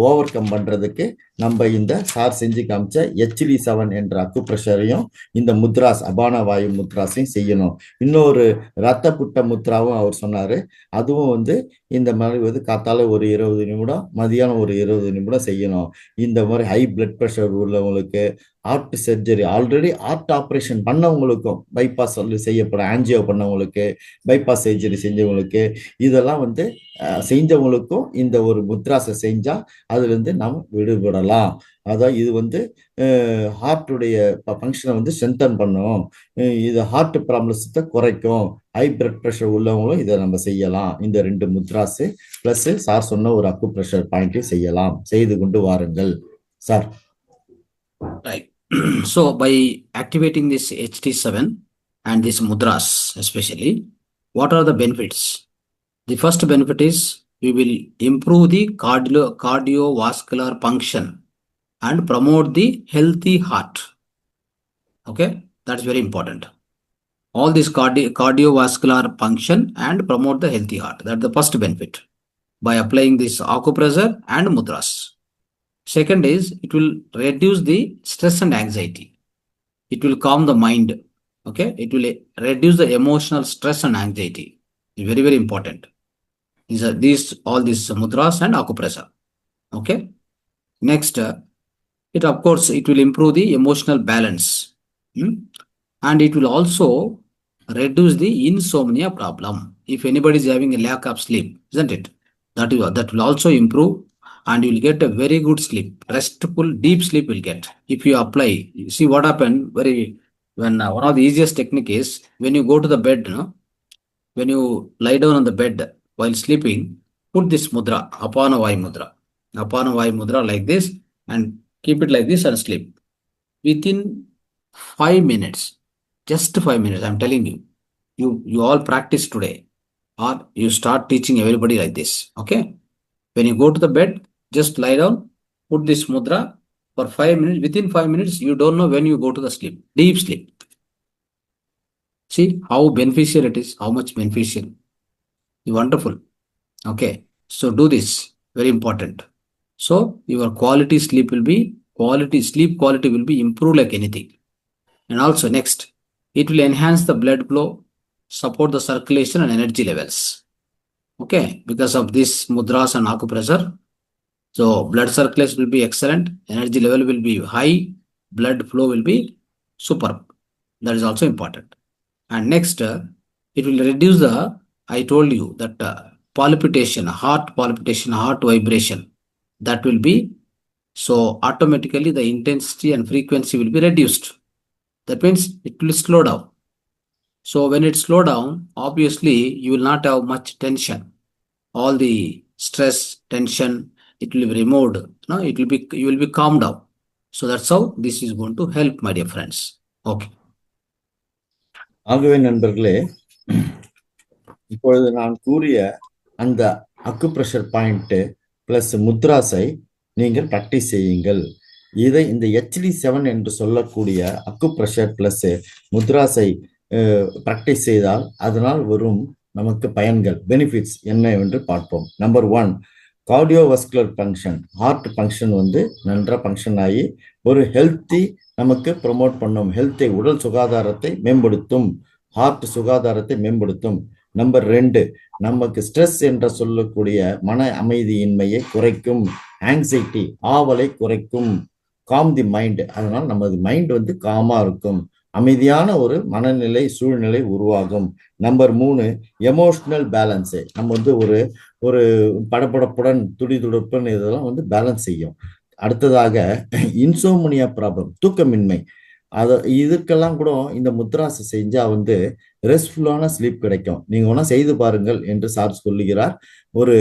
S2: ஓவர் கம் பண்றதுக்கு நம்ம இந்த சார் செஞ்சு காமிச்ச HT7 என்ற அக்குப்ரெஷரையும் இந்த முத்ராஸ் அபானா வாயு முத்ராஸையும் செய்யணும். இன்னொரு ரத்த புட்ட முத்ராவும் அவர் சொன்னாரு. அதுவும் இந்த மாதிரி காத்தால ஒரு 20 நிமிடம், மதியானம் ஒரு 20 நிமிடம் செய்யணும். இந்த மாதிரி ஹை பிளட் ப்ரெஷர் உள்ளவங்களுக்கு, heart surgery already heart operation பண்ணவங்களுக்கும், பைபாஸ் செய்யப்பட ஆன்ஜியோ பண்ணவங்களுக்கு, பைபாஸ் சர்ஜரி செஞ்சவங்களுக்கு, இதெல்லாம் செஞ்சவங்களுக்கும் இந்த ஒரு முத்ராஸை செஞ்சா அதுல இருந்து நாம் விடுபடலாம். அதான் இது ஹார்ட்டுடைய ஃபங்க்ஷனை ஸ்ட்ரென்தன் பண்ணும். இது ஹார்ட் ப்ராப்ளத்தை குறைக்கும். ஹை பிளட் ப்ரெஷர் உள்ளவங்களும் இதை நம்ம செய்யலாம். இந்த 2 முத்ராஸ் பிளஸ் சார் சொன்ன ஒரு அக்கு ப்ரெஷர் பாயிண்ட்டையும் செய்யலாம். செய்து கொண்டு வாருங்கள் sir.
S1: Right. So by activating this HT7 and this mudras especially, what are the benefits? The first benefit is we will improve the cardiovascular function and promote the healthy heart. Okay, that's very important. All this cardiovascular function and promote the healthy heart. That's the first benefit by applying this acupressure and mudras. Second is it will reduce the stress and anxiety. It will calm the mind. Okay, it will reduce the emotional stress and anxiety. Very, very important. All these mudras and acupressure. Okay. Next, it of course it will improve the emotional balance, and it will also reduce the insomnia problem. If anybody is having a lack of sleep, isn't it? That will also improve, and you will get a very good sleep, restful, deep sleep will get if you apply. You see what happened when one of the easiest technique is when you go to the bed, when you lie down on the bed while sleeping, put this mudra, apana vayu mudra like this, and keep it like this and sleep. Within 5 minutes, just 5 minutes, I'm telling you, you all practice today, or you start teaching everybody like this. Okay, when you go to the bed, just lie down, put this mudra for 5 minutes. Within 5 minutes, you don't know when you go to the sleep, deep sleep. See how beneficial it is, how much beneficial. Wonderful. Okay, so do this, very important. So your sleep quality will be improved like anything. And also next, it will enhance the blood flow, support the circulation and energy levels. Okay, because of this mudras and acupressure, so blood circulation will be excellent, energy level will be high, blood flow will be superb. That is also important. And next, it will reduce I told you that palpitation, heart vibration, that will be So automatically the intensity and frequency will be reduced. That means it will slow down. So when it slow down, obviously you will not have much tension. All the stress, tension, it will be removed. No, it will be, you will be calmed down. So that's how this is going to help, my dear friends. Okay.
S2: ஆகவே நண்பர்களே, இப்பொழுது நான் கூறிய அந்த acupressure point plus முத்ராஸை நீங்கள் practice செய்யுங்கள். இதை இந்த HT7 என்று சொல்லக்கூடிய அக்குப்ரெஷர் பிளஸ் முத்ராஸை பிராக்டிஸ் செய்தால் அதனால் வரும் நமக்கு பயன்கள், பெனிஃபிட்ஸ் என்ன என்று பார்ப்போம். Number 1, cardiovascular function, heart function நன்றா ஃபங்க்ஷன் ஆகி ஒரு ஹெல்த்தி நமக்கு ப்ரொமோட் பண்ணும், ஹெல்த்தை, உடல் சுகாதாரத்தை மேம்படுத்தும், ஹார்ட் சுகாதாரத்தை மேம்படுத்தும். நம்பர் 2, நமக்கு ஸ்ட்ரெஸ் என்ற சொல்லக்கூடிய மன அமைதியின்மையை குறைக்கும், ஆங்ஸைட்டி, ஆவலை குறைக்கும், காம் தி மைண்ட். அதனால் நமது மைண்ட் காமா இருக்கும், அமைதியான ஒரு மனநிலை சூழ்நிலை உருவாகும். Number 3, emotional balance. நம்ம ஒரு படபடப்புடன் துடிதுடுப்புன்னு இதெல்லாம் பேலன்ஸ் செய்யும். அடுத்ததாக இன்சோமனியா ப்ராப்ளம், தூக்கமின்மை, இதுக்கெல்லாம் கூட இந்த முத்ராசை செஞ்சா ரெஸ்ட்ஃபுல்லான ஸ்லீப் கிடைக்கும். நீங்க வேணா செய்து பாருங்கள் என்று சார் சொல்லுகிறார். ஒரு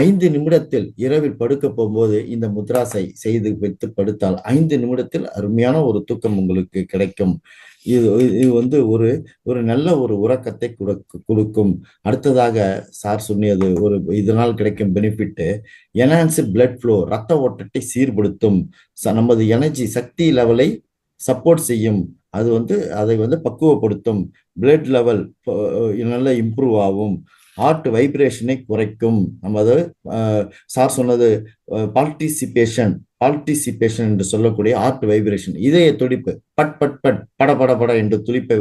S2: 5 நிமிடத்தில் இரவில் படுக்க போகும்போது இந்த முத்ராசை செய்து வைத்து படுத்தால் 5 நிமிடத்தில் அருமையான ஒரு தூக்கம் உங்களுக்கு கிடைக்கும். இது ஒரு நல்ல ஒரு உறக்கத்தை கொடுக்கும். அடுத்ததாக சார் சொன்னது இதனால் கிடைக்கும் பெனிஃபிட், என்ஹான்ஸ் பிளட் ஃப்ளோ, ரத்த ஓட்டத்தை சீர்படுத்தும், நமது எனர்ஜி சக்தி லெவலை சப்போர்ட் செய்யும், அது அதை பக்குவப்படுத்தும், பிளட் லெவல் நல்ல இம்ப்ரூவ் ஆகும், ஹார்ட் வைப்ரேஷனை குறைக்கும். நம்ம சார் சொன்னது பார்ட்டிசிபேஷன் என்று சொல்லக்கூடிய ஹார்ட் வைப்ரேஷன், இதய துடிப்பு, பட் பட் பட் பட பட பட என்ற துடிப்பை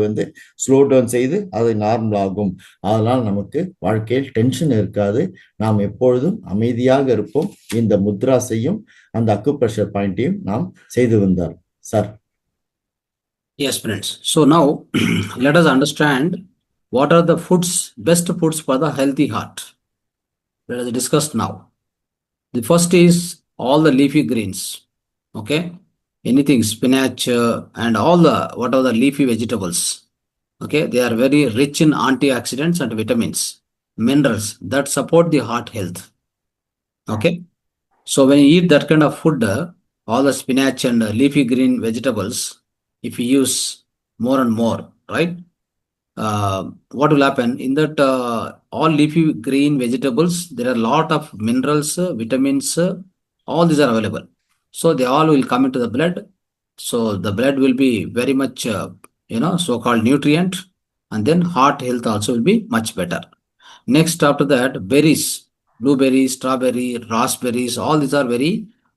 S2: ஸ்லோ டவுன் செய்து அதை நார்மல் ஆகும். அதனால் நமக்கு வாழ்க்கையில் டென்ஷன் இருக்காது, நாம் எப்பொழுதும் அமைதியாக இருப்போம். இந்த முத்ராசையும் அந்த அக்குப்ரெஷர் பாயிண்டையும் நாம் செய்து வந்தார் sir.
S1: Yes, friends. So now let us understand what are the best foods for the healthy heart. Let us discuss now. The first is all the leafy greens. Okay. Anything spinach and all what are the leafy vegetables. Okay. They are very rich in antioxidants and vitamins, minerals that support the heart health. Okay. So when you eat that kind of food, all the spinach and leafy green vegetables, if you use more and more, right, what will happen in that all leafy green vegetables, there are a lot of minerals, vitamins, all these are available. So they all will come into the blood. So the blood will be very much, so-called nutrient, and then heart health also will be much better. Next, after that, berries, blueberries, strawberry, raspberries, all these are very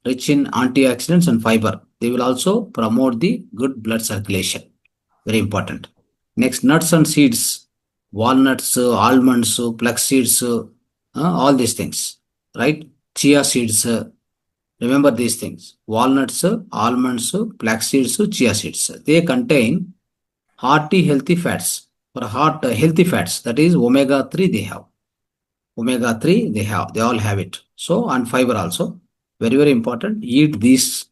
S1: rich in antioxidants and fiber. They will also promote the good blood circulation. Very important. Next, nuts and seeds, walnuts, almonds, flax seeds, all these things, right? Chia seeds, remember these things. Walnuts, almonds, flax seeds, chia seeds. They contain hearty healthy fats. For heart healthy fats, that is omega-3 they have. Omega-3 they all have it. So, and fiber also. Very, very important. Eat these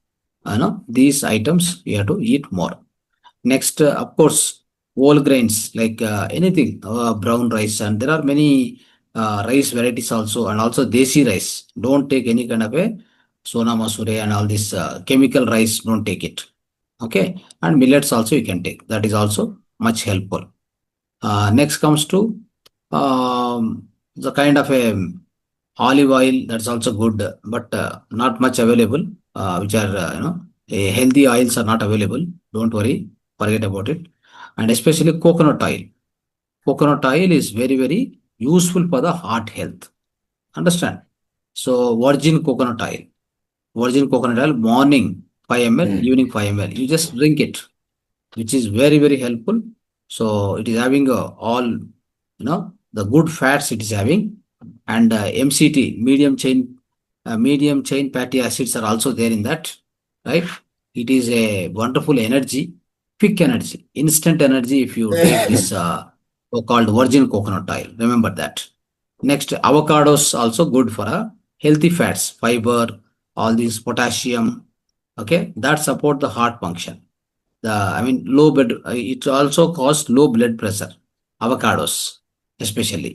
S1: items, you have to eat more. Next, of course, whole grains like anything, brown rice, and there are many rice varieties also, and also desi rice. Don't take any kind of a sona masure and all this chemical rice, don't take it. Okay. And millets also you can take. That is also much helpful. Next comes to the kind of a olive oil, that's also good, but not much available, which are, healthy oils are not available. Don't worry, forget about it. And especially coconut oil. Coconut oil is very, very useful for the heart health. Understand? So virgin coconut oil, morning 5 ml, evening 5 ml. You just drink it, which is very, very helpful. So it is having all, the good fats it is having. And MCT, medium chain fatty acids are also there in that, right? It is a wonderful energy, quick energy, instant energy if you take this so-called virgin coconut oil. Remember that. Next, avocados also good for healthy fats, fiber, all these potassium, okay, that support the heart function. Low blood, it also causes low blood pressure. Avocados, especially.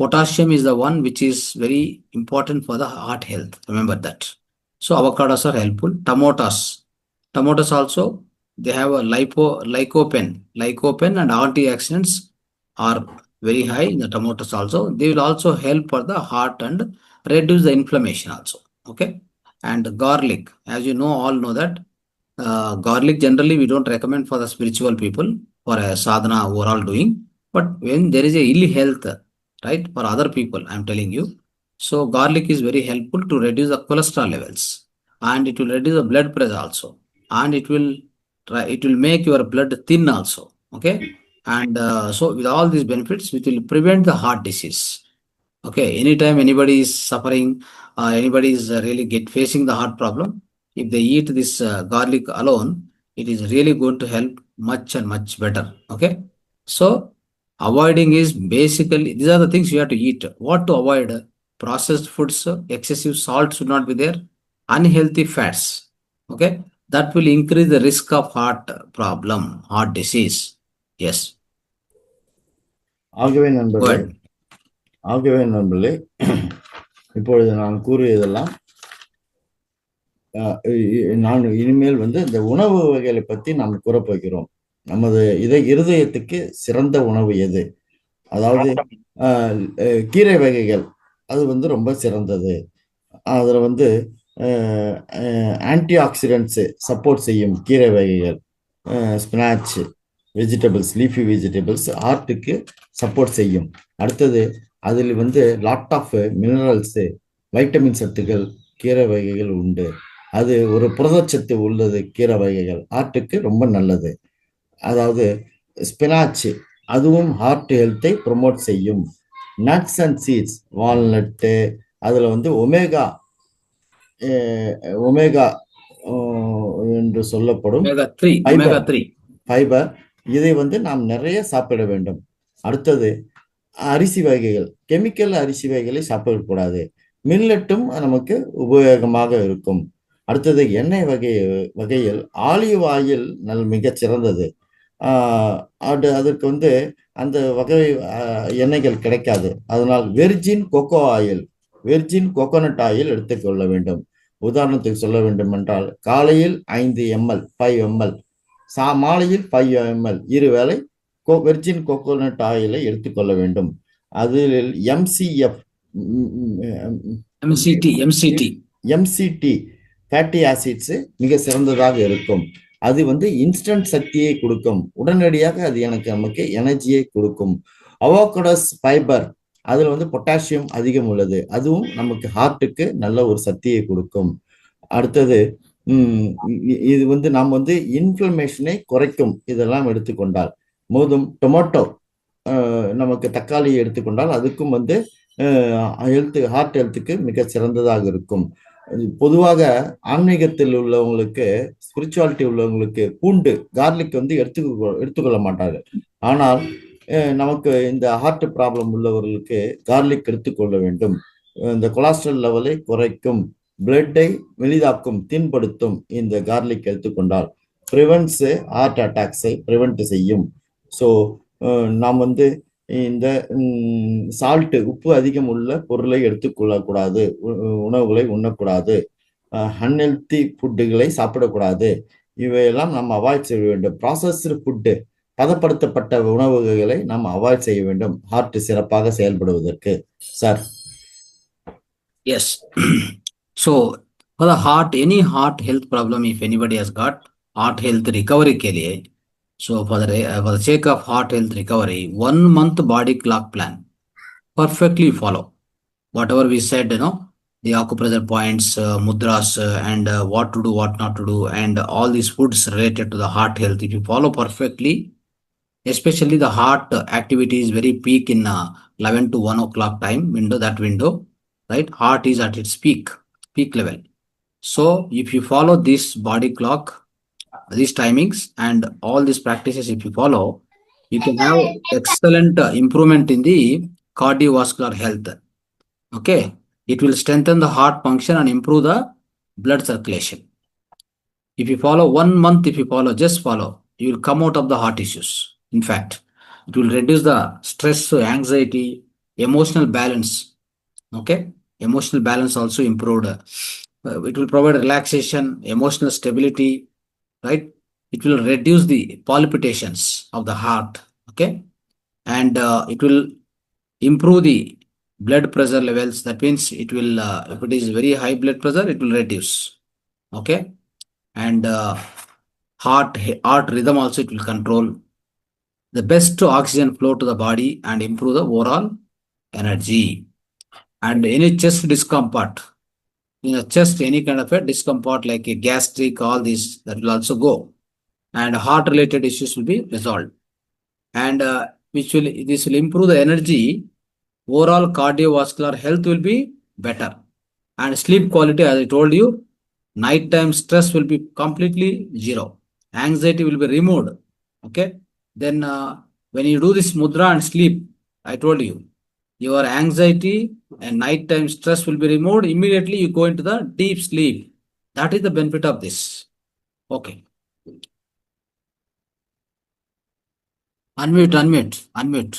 S1: Potassium is the one which is very important for the heart health. Remember that. So avocados are helpful. Tomatoes also, they have a lycopene. Lycopene and antioxidants are very high in the tomatoes also. They will also help for the heart and reduce the inflammation also. Okay. And garlic, as you know, all know that garlic generally we don't recommend for the spiritual people for a sadhana overall doing. But when there is a ill health, right, for other people, I'm telling you. So garlic is very helpful to reduce the cholesterol levels, and it will reduce the blood pressure also, and it will make your blood thin also. Okay, and so with all these benefits, it will prevent the heart disease. Okay, anytime anybody is suffering, anybody is really facing the heart problem, if they eat this garlic alone, it is really going to help much and much better. Okay, so avoiding is basically these are the things you have to eat. What to avoid? Processed foods, excessive salt should not be there, unhealthy fats. Okay, that will increase the risk of heart problem, heart disease. Yes,
S2: ஆகவே
S1: go
S2: நண்பர்களே
S1: ahead.
S2: ஆகவே நண்பர்களே இப்பொழுது நான் கூறியதெல்லாம் நான் இனிமேல் இந்த உணவு வகைகளை பற்றி நாம் கூறப்போகிறோம். நமது இருதயத்துக்கு சிறந்த உணவு எது? அதாவது கீரை வகைகள், அது ரொம்ப சிறந்தது. அதில் ஆன்டி ஆக்சிடென்ட்ஸு சப்போர்ட் செய்யும் கீரை வகைகள், ஸ்பினாச், வெஜிடபிள்ஸ், லீஃபி வெஜிடபிள்ஸ் ஹார்ட்டுக்கு சப்போர்ட் செய்யும். அடுத்தது அதில் லாட் ஆஃப் மினரல்ஸு, வைட்டமின் சத்துக்கள் கீரை வகைகள் உண்டு. அது ஒரு புரதச்சத்து உள்ளது. கீரை வகைகள் ஹார்ட்டுக்கு ரொம்ப நல்லது. அதாவது ஸ்பினாச், அதுவும் ஹார்ட் ஹெல்த்தை ப்ரொமோட் செய்யும். நட்ஸ் அண்ட் சீட்ஸ், வால்நட்டு, அதில் ஒமேகா ஒமேகா என்று சொல்லப்படும் ஃபைபர், இதை நாம் நிறைய சாப்பிட வேண்டும். அடுத்தது அரிசி வகைகள், கெமிக்கல் அரிசி வகைகளை சாப்பிடக்கூடாது. மில்லட்டும் நமக்கு உபயோகமாக இருக்கும். அடுத்தது எண்ணெய் வகையில் ஆலிவ் ஆயில் மிகச் சிறந்தது. அதற்கு அந்த வகை எண்ணெய்கள் கிடைக்காது. அதனால் வெர்ஜின் கோகோனட் ஆயில் எடுத்துக்கொள்ள வேண்டும். உதாரணத்துக்கு சொல்ல வேண்டும் என்றால், காலையில் 5 ml 5 ml, மாலையில் 5 ml, இருவேளை வெர்ஜின் கோகோனட் ஆயிலை எடுத்துக்கொள்ள வேண்டும். அதில் எம்சிடி ஃபேட்டி ஆசிட்ஸ் மிக சிறந்ததாக இருக்கும். அது இன்ஸ்டன்ட் சக்தியை கொடுக்கும். உடனடியாக அது நமக்கு எனர்ஜியை கொடுக்கும். அவோகடோஸ் ஃபைபர், அதில் பொட்டாசியம் அதிகம் உள்ளது. அதுவும் நமக்கு ஹார்ட்டுக்கு நல்ல ஒரு சக்தியை கொடுக்கும். அடுத்தது இது நாம் இன்ஃப்ளமேஷனை குறைக்கும். இதெல்லாம் எடுத்துக்கொண்டால் டொமேட்டோ, நமக்கு தக்காளி எடுத்துக்கொண்டால் அதுக்கும் ஹார்ட் ஹெல்த்துக்கு மிக சிறந்ததாக இருக்கும். பொதுவாக ஆன்மீகத்தில் உள்ளவங்களுக்கு, ஸ்பிரிச்சுவாலிட்டி உள்ளவங்களுக்கு பூண்டு, கார்லிக் எடுத்துக்கொள்ள மாட்டார்கள். ஆனால் நமக்கு இந்த ஹார்ட் ப்ராப்ளம் உள்ளவர்களுக்கு கார்லிக் எடுத்துக்கொள்ள வேண்டும். இந்த கொலஸ்ட்ரால் லெவலை குறைக்கும், பிளட்டை மெலிதாக்கும், தின்படுத்தும். இந்த கார்லிக் எடுத்துக்கொண்டால் ப்ரிவென்ட்ஸ் ஹார்ட் அட்டாக்ஸை ப்ரிவென்ட் செய்யும். ஸோ நாம் இந்த சால்ட்டு, உப்பு அதிகம் உள்ள பொருளை எடுத்துக்கொள்ளக்கூடாது, உணவுகளை உண்ணக்கூடாது, அன்ஹெல்த்தி ஃபுட்டுகளை சாப்பிடக்கூடாது. இவையெல்லாம் நாம் அவாய்ட் செய்ய வேண்டும். ப்ராசஸ்டு ஃபுட்டு, பதப்படுத்தப்பட்ட உணவுகளை நாம் அவாய்ட் செய்ய வேண்டும், ஹார்ட் சிறப்பாக செயல்படுவதற்கு. Sir,
S1: yes. So for the heart, any heart health problem, if anybody has got heart health recovery के लिए, so for the sake of heart health recovery, 1 month body clock plan perfectly follow. Whatever we said, the acupressure points, mudras, and what to do, what not to do, and all these foods related to the heart health. If you follow perfectly, especially the heart activity is very peak in 11 to 1 o'clock time window, right? Heart is at its peak level. So if you follow this body clock, these timings, and all these practices, if you follow, you can have excellent improvement in the cardiovascular health. Okay, it will strengthen the heart function and improve the blood circulation. If you follow 1 month, if you follow, just follow, you will come out of the heart issues. In fact, it will reduce the stress, anxiety, emotional balance. Okay, emotional balance also improved. It will provide relaxation, emotional stability, right? It will reduce the palpitations of the heart. Okay, and it will improve the blood pressure levels. That means it will, if it is very high blood pressure, it will reduce. Okay, and heart rhythm also it will control the best oxygen flow to the body and improve the overall energy. And any chest discomfort, in the chest, any kind of a discomfort like a gastric, all these, that will also go, and heart related issues will be resolved, and which will this will improve the energy. Overall cardiovascular health will be better, and sleep quality, as I told you, nighttime stress will be completely zero, anxiety will be removed. Okay, then when you do this mudra and sleep, I told you, your anxiety and nighttime stress will be removed. Immediately you go into the deep sleep. That is the benefit of this. Okay. Unmute.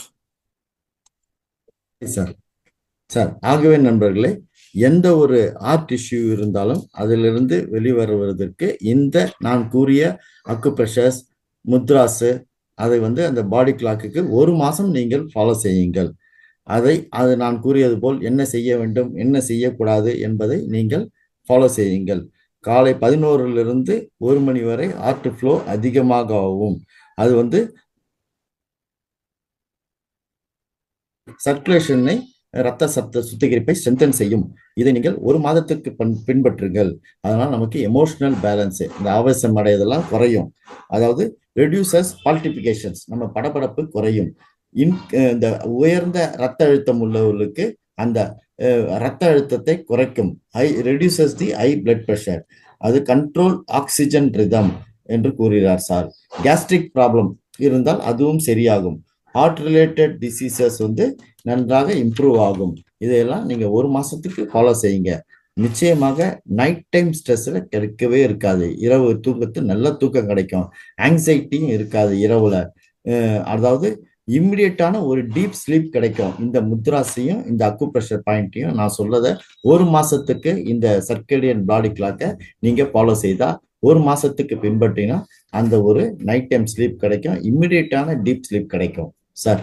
S2: Sir sir ஆகவே நண்பர்களே, எந்த ஒரு art issue இருந்தாலும் அதிலிருந்து வெளிவருவதற்கு இந்த நான் கூறிய அக்குப்ரெஷர்ஸ், முத்ராஸ், அதை அந்த பாடி கிளாக்குக்கு 1 மாசம் நீங்கள் ஃபாலோ செய்யுங்கள். அது நான் கூறியது போல் என்ன செய்ய வேண்டும், என்ன செய்யக்கூடாது என்பதை நீங்கள் ஃபாலோ செய்யுங்கள். காலை 11லிருந்து 1 மணி வரை ஆர்ட் ஃப்ளோ அதிகமாகவும், அது சர்க்குலேஷனை, ரத்த சுத்திகரிப்பை ஸ்ட்ரென்தன் செய்யும். இதை நீங்கள் 1 மாதத்துக்கு பின்பற்றுங்கள். அதனால் நமக்கு எமோஷனல் பேலன்ஸ், இந்த ஆவேசம் அடையதெல்லாம் குறையும். அதாவது ரெடியூசஸ் பால்டிபிகேஷன்ஸ், நம்ம படபடப்பு குறையும். இந்த உயர்ந்த ரத்த அழுத்தம் உள்ளவர்களுக்கு அந்த ரத்த அழுத்தத்தை குறைக்கும். Reduces the high blood pressure. அது கண்ட்ரோல் ஆக்சிஜன் ரிதம் என்று கூறுகிறார் சார். கேஸ்ட்ரிக் ப்ராப்ளம் இருந்தால் அதுவும் சரியாகும். ஹார்ட் ரிலேட்டட் டிசீசஸ் நன்றாக இம்ப்ரூவ் ஆகும். இதையெல்லாம் நீங்க 1 மாசத்துக்கு ஃபாலோ செய்யுங்க. நிச்சயமாக நைட் டைம் ஸ்ட்ரெஸ்ல கிடைக்கவே இருக்காது. இரவு தூக்கத்து நல்ல தூக்கம் கிடைக்கும். ஆங்ஸைட்டியும் இருக்காது இரவுல. அதாவது இம்மிடியட்டான ஒரு டீப் ஸ்லீப் கிடைக்கும். இந்த முத்ராஸையும் இந்த அக்குப்ரெஷர் பாயிண்ட்டையும் நான் சொல்லதை 1 மாசத்துக்கு இந்த சர்க்கேடியன் பாடி கிளாக்கை நீங்க ஃபாலோ செய்தா 1 மாசத்துக்கு பின்பற்றினா அந்த ஒரு நைட் டைம் ஸ்லீப் கிடைக்கும். இம்மிடியட்டான டீப் ஸ்லீப் கிடைக்கும் sir.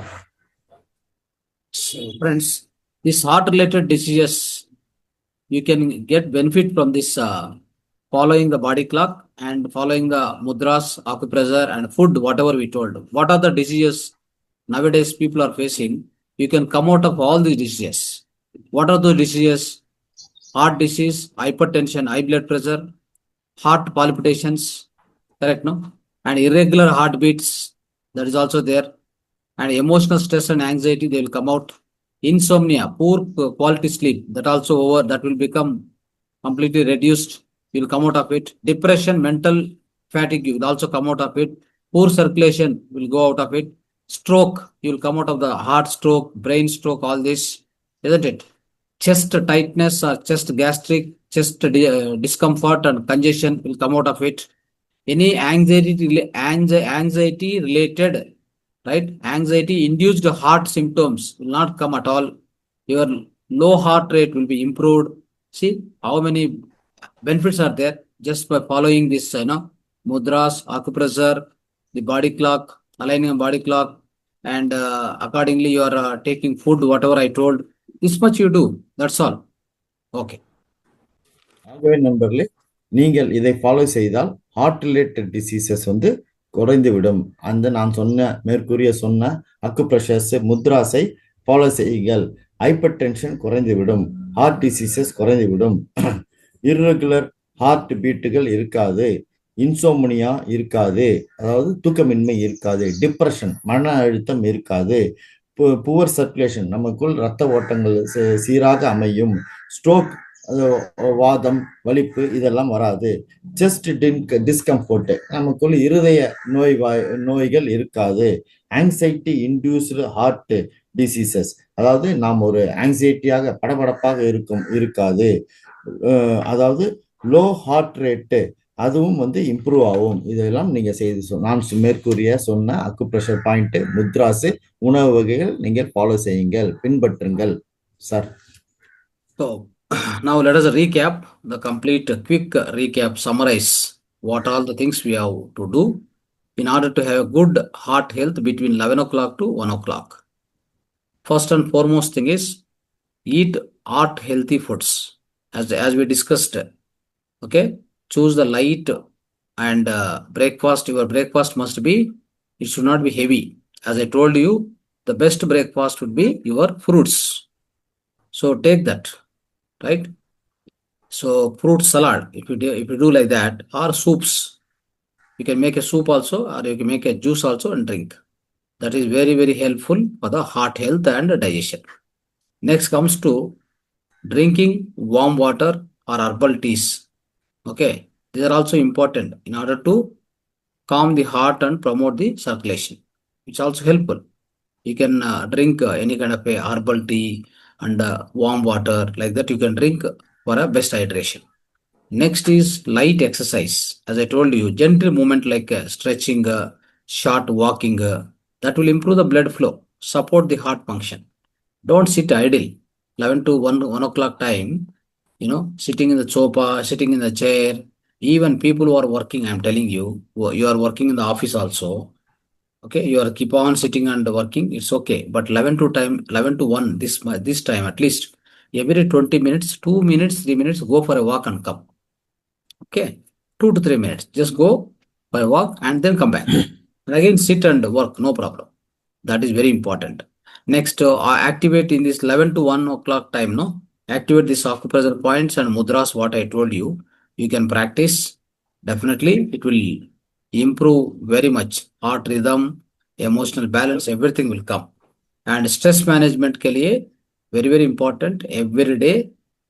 S1: So, friends, this heart related diseases, you can get benefit from this following the body clock and following the mudras, acupressure and food, whatever we told. What are the diseases nowadays people are facing? You can come out of all these diseases. What are those diseases? Heart disease, hypertension, high blood pressure, heart palpitations, correct, no? And irregular heartbeats, that is also there. And emotional stress and anxiety, they will come out. Insomnia, poor quality sleep, that also over, that will become completely reduced. You will come out of it. Depression, mental fatigue, you will also come out of it. Poor circulation will go out of it. Stroke, you will come out of the heart stroke, brain stroke, all this, isn't it? Chest tightness or chest gastric, chest discomfort and congestion will come out of it. Any anxiety related, right? Anxiety induced heart symptoms will not come at all. Your low heart rate will be improved. See how many benefits are there just by following this, mudras, acupressure, the body clock, aligning a body clock, and accordingly you are taking food, whatever I told. This much you do. That's all. Okay.
S2: ஆகவே நண்பர்களே, நீங்கள் இதை follow செய்தால் heart related diseases குறைந்துவிடும். நான் மேற்கூறிய சொன்ன அக்குப்ரெஷர்ஸ், முத்ராஸை follow செய்யுங்கள். ஹைப்பர் டென்ஷன் குறைந்துவிடும். ஹார்ட் டிசீசஸ் குறைந்துவிடும். இர்ரெகுலர் ஹார்ட் பீட்டுகள் இருக்காது. இன்சோம்னியா இருக்காது, அதாவது தூக்கமின்மை இருக்காது. டிப்ரெஷன், மன அழுத்தம் இருக்காது. புவர் சர்க்குலேஷன், நமக்குள் ரத்த ஓட்டங்கள் சீராக அமையும். ஸ்ட்ரோக், வாதம், வலிப்பு இதெல்லாம் வராது. செஸ்ட் டிஸ்கம்ஃபோர்ட், நமக்குள் இருதய நோய்கள் இருக்காது. ஆங்ஸைட்டி இன்டியூஸ்டு ஹார்ட் டிசீசஸ், அதாவது நாம் ஒரு ஆங்ஸைட்டியாக படபடப்பாக இருக்காது. அதாவது லோ ஹார்ட் ரேட்டு அதுவும் வந்து இம்ப்ரூவ் ஆகும். இதெல்லாம் நீங்க செய்து நான் மேற்கூறிய சொன்ன அக்குப்ரெஷர் பாயிண்ட், முத்ராஸ், உணவு வகைகள் நீங்கள் ஃபாலோ செய்யுங்கள், பின்பற்றுங்கள் sir.
S1: So now let us recap the complete quick recap, summarize what all the things we have to do in order to have a good heart health between 11 o'clock to 1 o'clock. First and foremost thing is eat heart healthy foods as we discussed. Okay, choose the light and breakfast. Your breakfast must be, it should not be heavy. As I told you, the best breakfast would be your fruits. So take that, right? So fruit salad, if you do like that, or soups, you can make a soup also, or you can make a juice also and drink. That is very, very helpful for the heart health and digestion. Next comes to drinking warm water or herbal teas. Okay, these are also important in order to calm the heart and promote the circulation. It's also helpful. You can drink any kind of a herbal tea and warm water, like that you can drink for a best hydration. Next is light exercise. As I told you, gentle movement like stretching, short walking, that will improve the blood flow, support the heart function. Don't sit idle. 11 to 1 o'clock time, sitting in the sofa, sitting in the chair. Even people who are working, I'm telling you, you are working in the office also. Okay, you are keep on sitting and working, it's okay. But 11 to 1, this time at least, every 20 minutes, 2 minutes, 3 minutes, go for a walk and come. Okay, 2 to 3 minutes. Just go for a walk and then come back. And again, sit and work, no problem. That is very important. Next, activate in this 11 to 1 o'clock time, no? Activate these acupressure points and mudras, what I told you. You can practice. Definitely, it will improve very much. Heart rhythm, emotional balance, everything will come. And stress management ke liye, very, very important. Every day,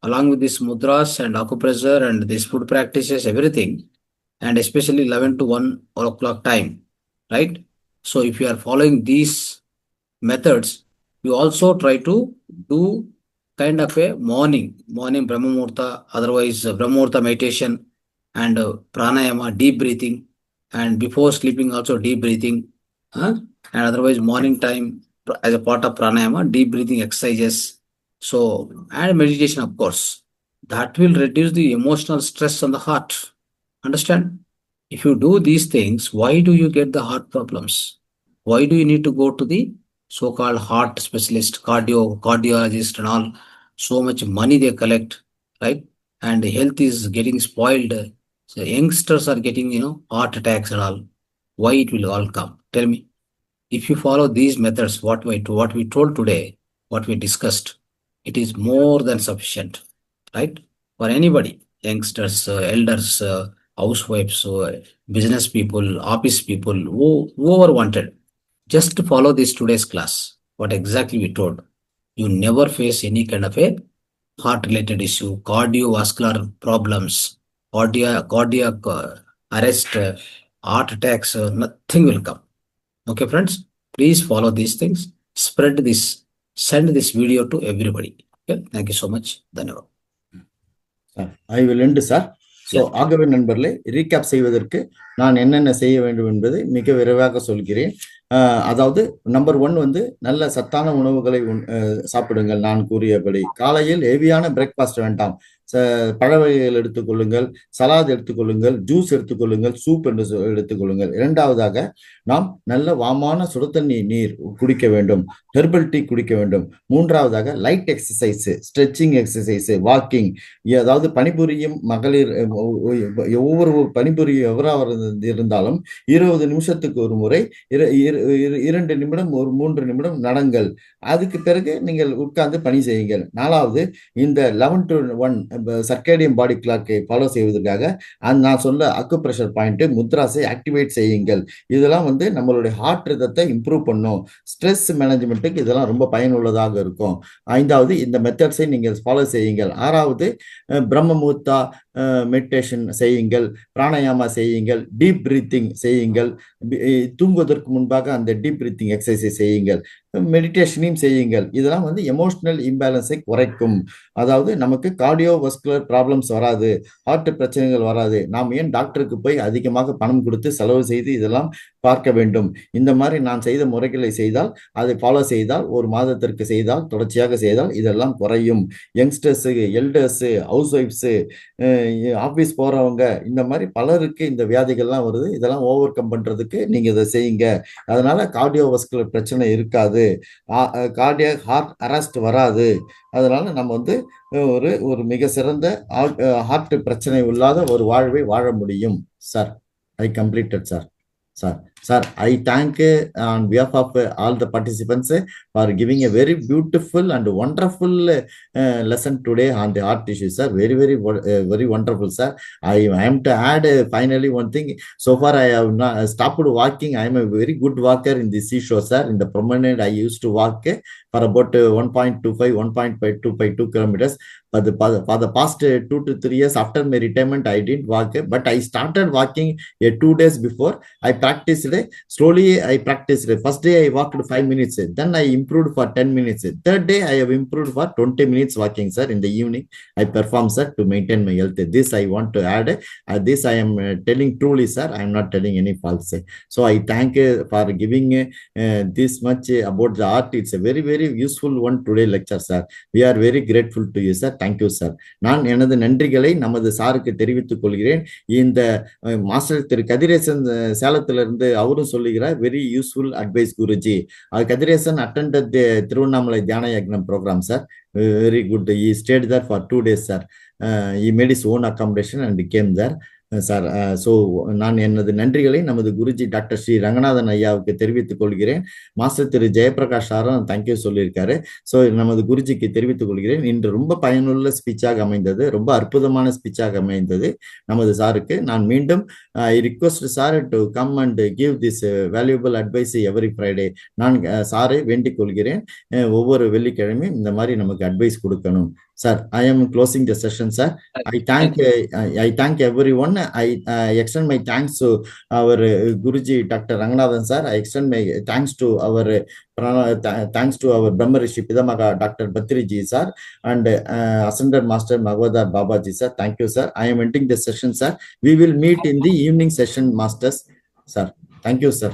S1: along with this mudras and acupressure and these food practices, everything, and especially 11 to 1 o'clock time, right? So if you are following these methods, you also try to do kind of a morning Brahma Muhurta, otherwise Brahma Muhurta meditation and pranayama, deep breathing, and before sleeping also deep breathing, and otherwise morning time as a part of pranayama, deep breathing exercises. So, and meditation, of course, that will reduce the emotional stress on the heart. Understand? If you do these things, why do you get the heart problems? Why do you need to go to the so-called heart specialist, cardiologist and all? So much money they collect, right? And health is getting spoiled. So youngsters are getting, heart attacks and all. Why it will all come? Tell me. If you follow these methods, what we told today, what we discussed, it is more than sufficient, right? For anybody, youngsters, elders, housewives, business people, office people, whoever wanted, just follow this today's class. What exactly we told. You never face any kind of a heart-related issue, cardiovascular problems, cardiac arrest, heart attacks, nothing will come. Okay, friends, please follow these things. Spread this. Send this video to everybody. Okay, thank you so much. Dhanyavad.
S2: I will end, sir. So ஆகவே நண்பர்களே, recap செய்வதற்கு நான் என்னென்ன செய்ய வேண்டும் என்பதை மிக விரைவாக சொல்கிறேன். அதாவது நம்பர் 1 வந்து நல்ல சத்தான உணவுகளை சாப்பிடுங்கள். நான் கூறியபடி காலையில் ஹெவியான பிரேக்ஃபாஸ்ட் வேண்டாம். பழ வகைகள் எடுத்துக்கொள்ளுங்கள், சலாத் எடுத்துக்கொள்ளுங்கள், ஜூஸ் எடுத்துக்கொள்ளுங்கள், சூப் என்று எடுத்துக்கொள்ளுங்கள். இரண்டாவதாக நாம் நல்ல வாமான சுடுதண்ணி நீர் குடிக்க வேண்டும், ஹெர்பல் டீ குடிக்க வேண்டும். மூன்றாவதாக light exercise, stretching exercise, walking. அதாவது பணிபுரியும் மகளிர், ஒவ்வொரு பணிபுரியும் எவராக இருந்தாலும் 20 நிமிஷத்துக்கு ஒரு முறை 2 நிமிடம், ஒரு 3 நிமிடம் நடங்கள். அதுக்கு பிறகு நீங்கள் உட்கார்ந்து பணி செய்யுங்கள். 4வது, இந்த 11 to 1 சர்க்கேடியம் பாடி கிளாக்கை ஃபாலோ செய்வதற்காக நான் சொல்ல அக்குப்ரெஷர் பாயிண்ட், முத்ராஸை ஆக்டிவேட் செய்யுங்கள். இதெல்லாம் வந்து நம்மளுடைய ஹார்ட் ரிதத்தை இம்ப்ரூவ் பண்ணும். ஸ்ட்ரெஸ் மேனேஜ்மெண்ட்டுக்கு இதெல்லாம் ரொம்ப பயனுள்ளதாக இருக்கும். 5வது, இந்த மெத்தட்ஸை நீங்கள் ஃபாலோ செய்யுங்கள். 6வது, பிரம்ம முகூர்த்தா மெடிடேஷன் செய்யுங்கள், பிராணாயாமா செய்யுங்கள், டீப் பிரீத்திங் செய்யுங்கள், தூங்குவதற்கு முன்பாக அந்த டீப் பிரீத்திங் எக்ஸசைஸ் செய்யுங்கள். மெடிடேஷனையும் செய்யுங்கள். இதெல்லாம் வந்து எமோஷனல் இம்பேலன்ஸை குறைக்கும். அதாவது நமக்கு கார்டியோவாஸ்குலர் ப்ராப்ளம்ஸ் வராது, ஹார்ட் பிரச்சனைகள் வராது. நாம் ஏன் டாக்டருக்கு போய் அதிகமாக பணம் கொடுத்து செலவு செய்து இதெல்லாம் பார்க்க வேண்டும்? இந்த மாதிரி நான் செய்த முறைகளை செய்தால், அதை ஃபாலோ செய்தால், ஒரு மாதத்திற்கு செய்தால், தொடர்ச்சியாக செய்தால் இதெல்லாம் குறையும். Youngsters, elders, house wives, office போறவங்க, இந்த மாதிரி பலருக்கு இந்த வியாதிகள்லாம் வருது. இதெல்லாம் ஓவர் கம் பண்றதுக்கு நீங்க இதை செய்யுங்க. அதனால கார்டியோவாஸ்குலர் பிரச்சனை இருக்காது, கார்டியாக் ஹார்ட் அரெஸ்ட் வராது. அதனால நம்ம வந்து ஒரு மிக சிறந்த ஹார்ட் பிரச்சனை இல்லாத ஒரு வாழ்வை வாழ முடியும். Sir, I completed sir. Sir, I thank on behalf of all the participants for giving a very beautiful and wonderful lesson today on the heart issue, sir. Very wonderful, sir. I am to add finally one thing. So far, I have not stopped walking. I am a very good walker in the seashore, sir. In the promenade, I used to walk for about 1.25 kilometers. For the past 2 to 3 years after my retirement, I didn't walk, but I started walking 2 days before. I practiced slowly. I practiced. First day I walked 5 minutes, then I improved for 10 minutes. Third day I have improved for 20 minutes walking, sir. In the evening I perform, sir, to maintain my health. This I want to add. This I am telling truly, sir. I am not telling any false. So I thank for giving this much about the art. It's a very useful one today lecture, sir. We are very grateful to you, sir. Thank you, sir. நான் எனது நன்றிகளை நமது சாருக்கு தெரிவித்துக் கொள்கிறேன். இந்த master திரு கதிரேசன் சேலத்திலிருந்து அவரும் சொல்லுகிறார், very useful advice Guruji. Kathiresan attended the Tiruvannamalai தியான யக்னம் program, sir. Very good. He stayed there for 2 days, sir. He made his own accommodation and came there. Sir, so நான் எனது நன்றிகளை நமது குருஜி டாக்டர் ஸ்ரீ ரங்கநாதன் ஐயாவுக்கு தெரிவித்துக் கொள்கிறேன். மாஸ்டர் திரு ஜெயபிரகாஷ் சாரும் தேங்க்யூ சொல்லியிருக்காரு. ஸோ நமது குருஜிக்கு தெரிவித்துக் கொள்கிறேன். இன்று ரொம்ப பயனுள்ள ஸ்பீச்சாக அமைந்தது, ரொம்ப அற்புதமான ஸ்பீச்சாக அமைந்தது நமது சாருக்கு. நான் மீண்டும் I request sir to come and give this valuable advice every Friday. நான் சாரை வேண்டிக் கொள்கிறேன், ஒவ்வொரு வெள்ளிக்கிழமையும் இந்த மாதிரி நமக்கு அட்வைஸ் கொடுக்கணும். Sir, I am closing the session, sir. I thank everyone. I extend my thanks to our Guruji, Dr. Ranganathan, sir. I extend my thanks to our Brahma Rishi Pidamaga, Dr. Batriji, sir, and Ascended Master Mahavatar Babaji, sir. Thank you, sir. I am ending the session, sir. We will meet in the evening session, masters, sir. Thank you, sir.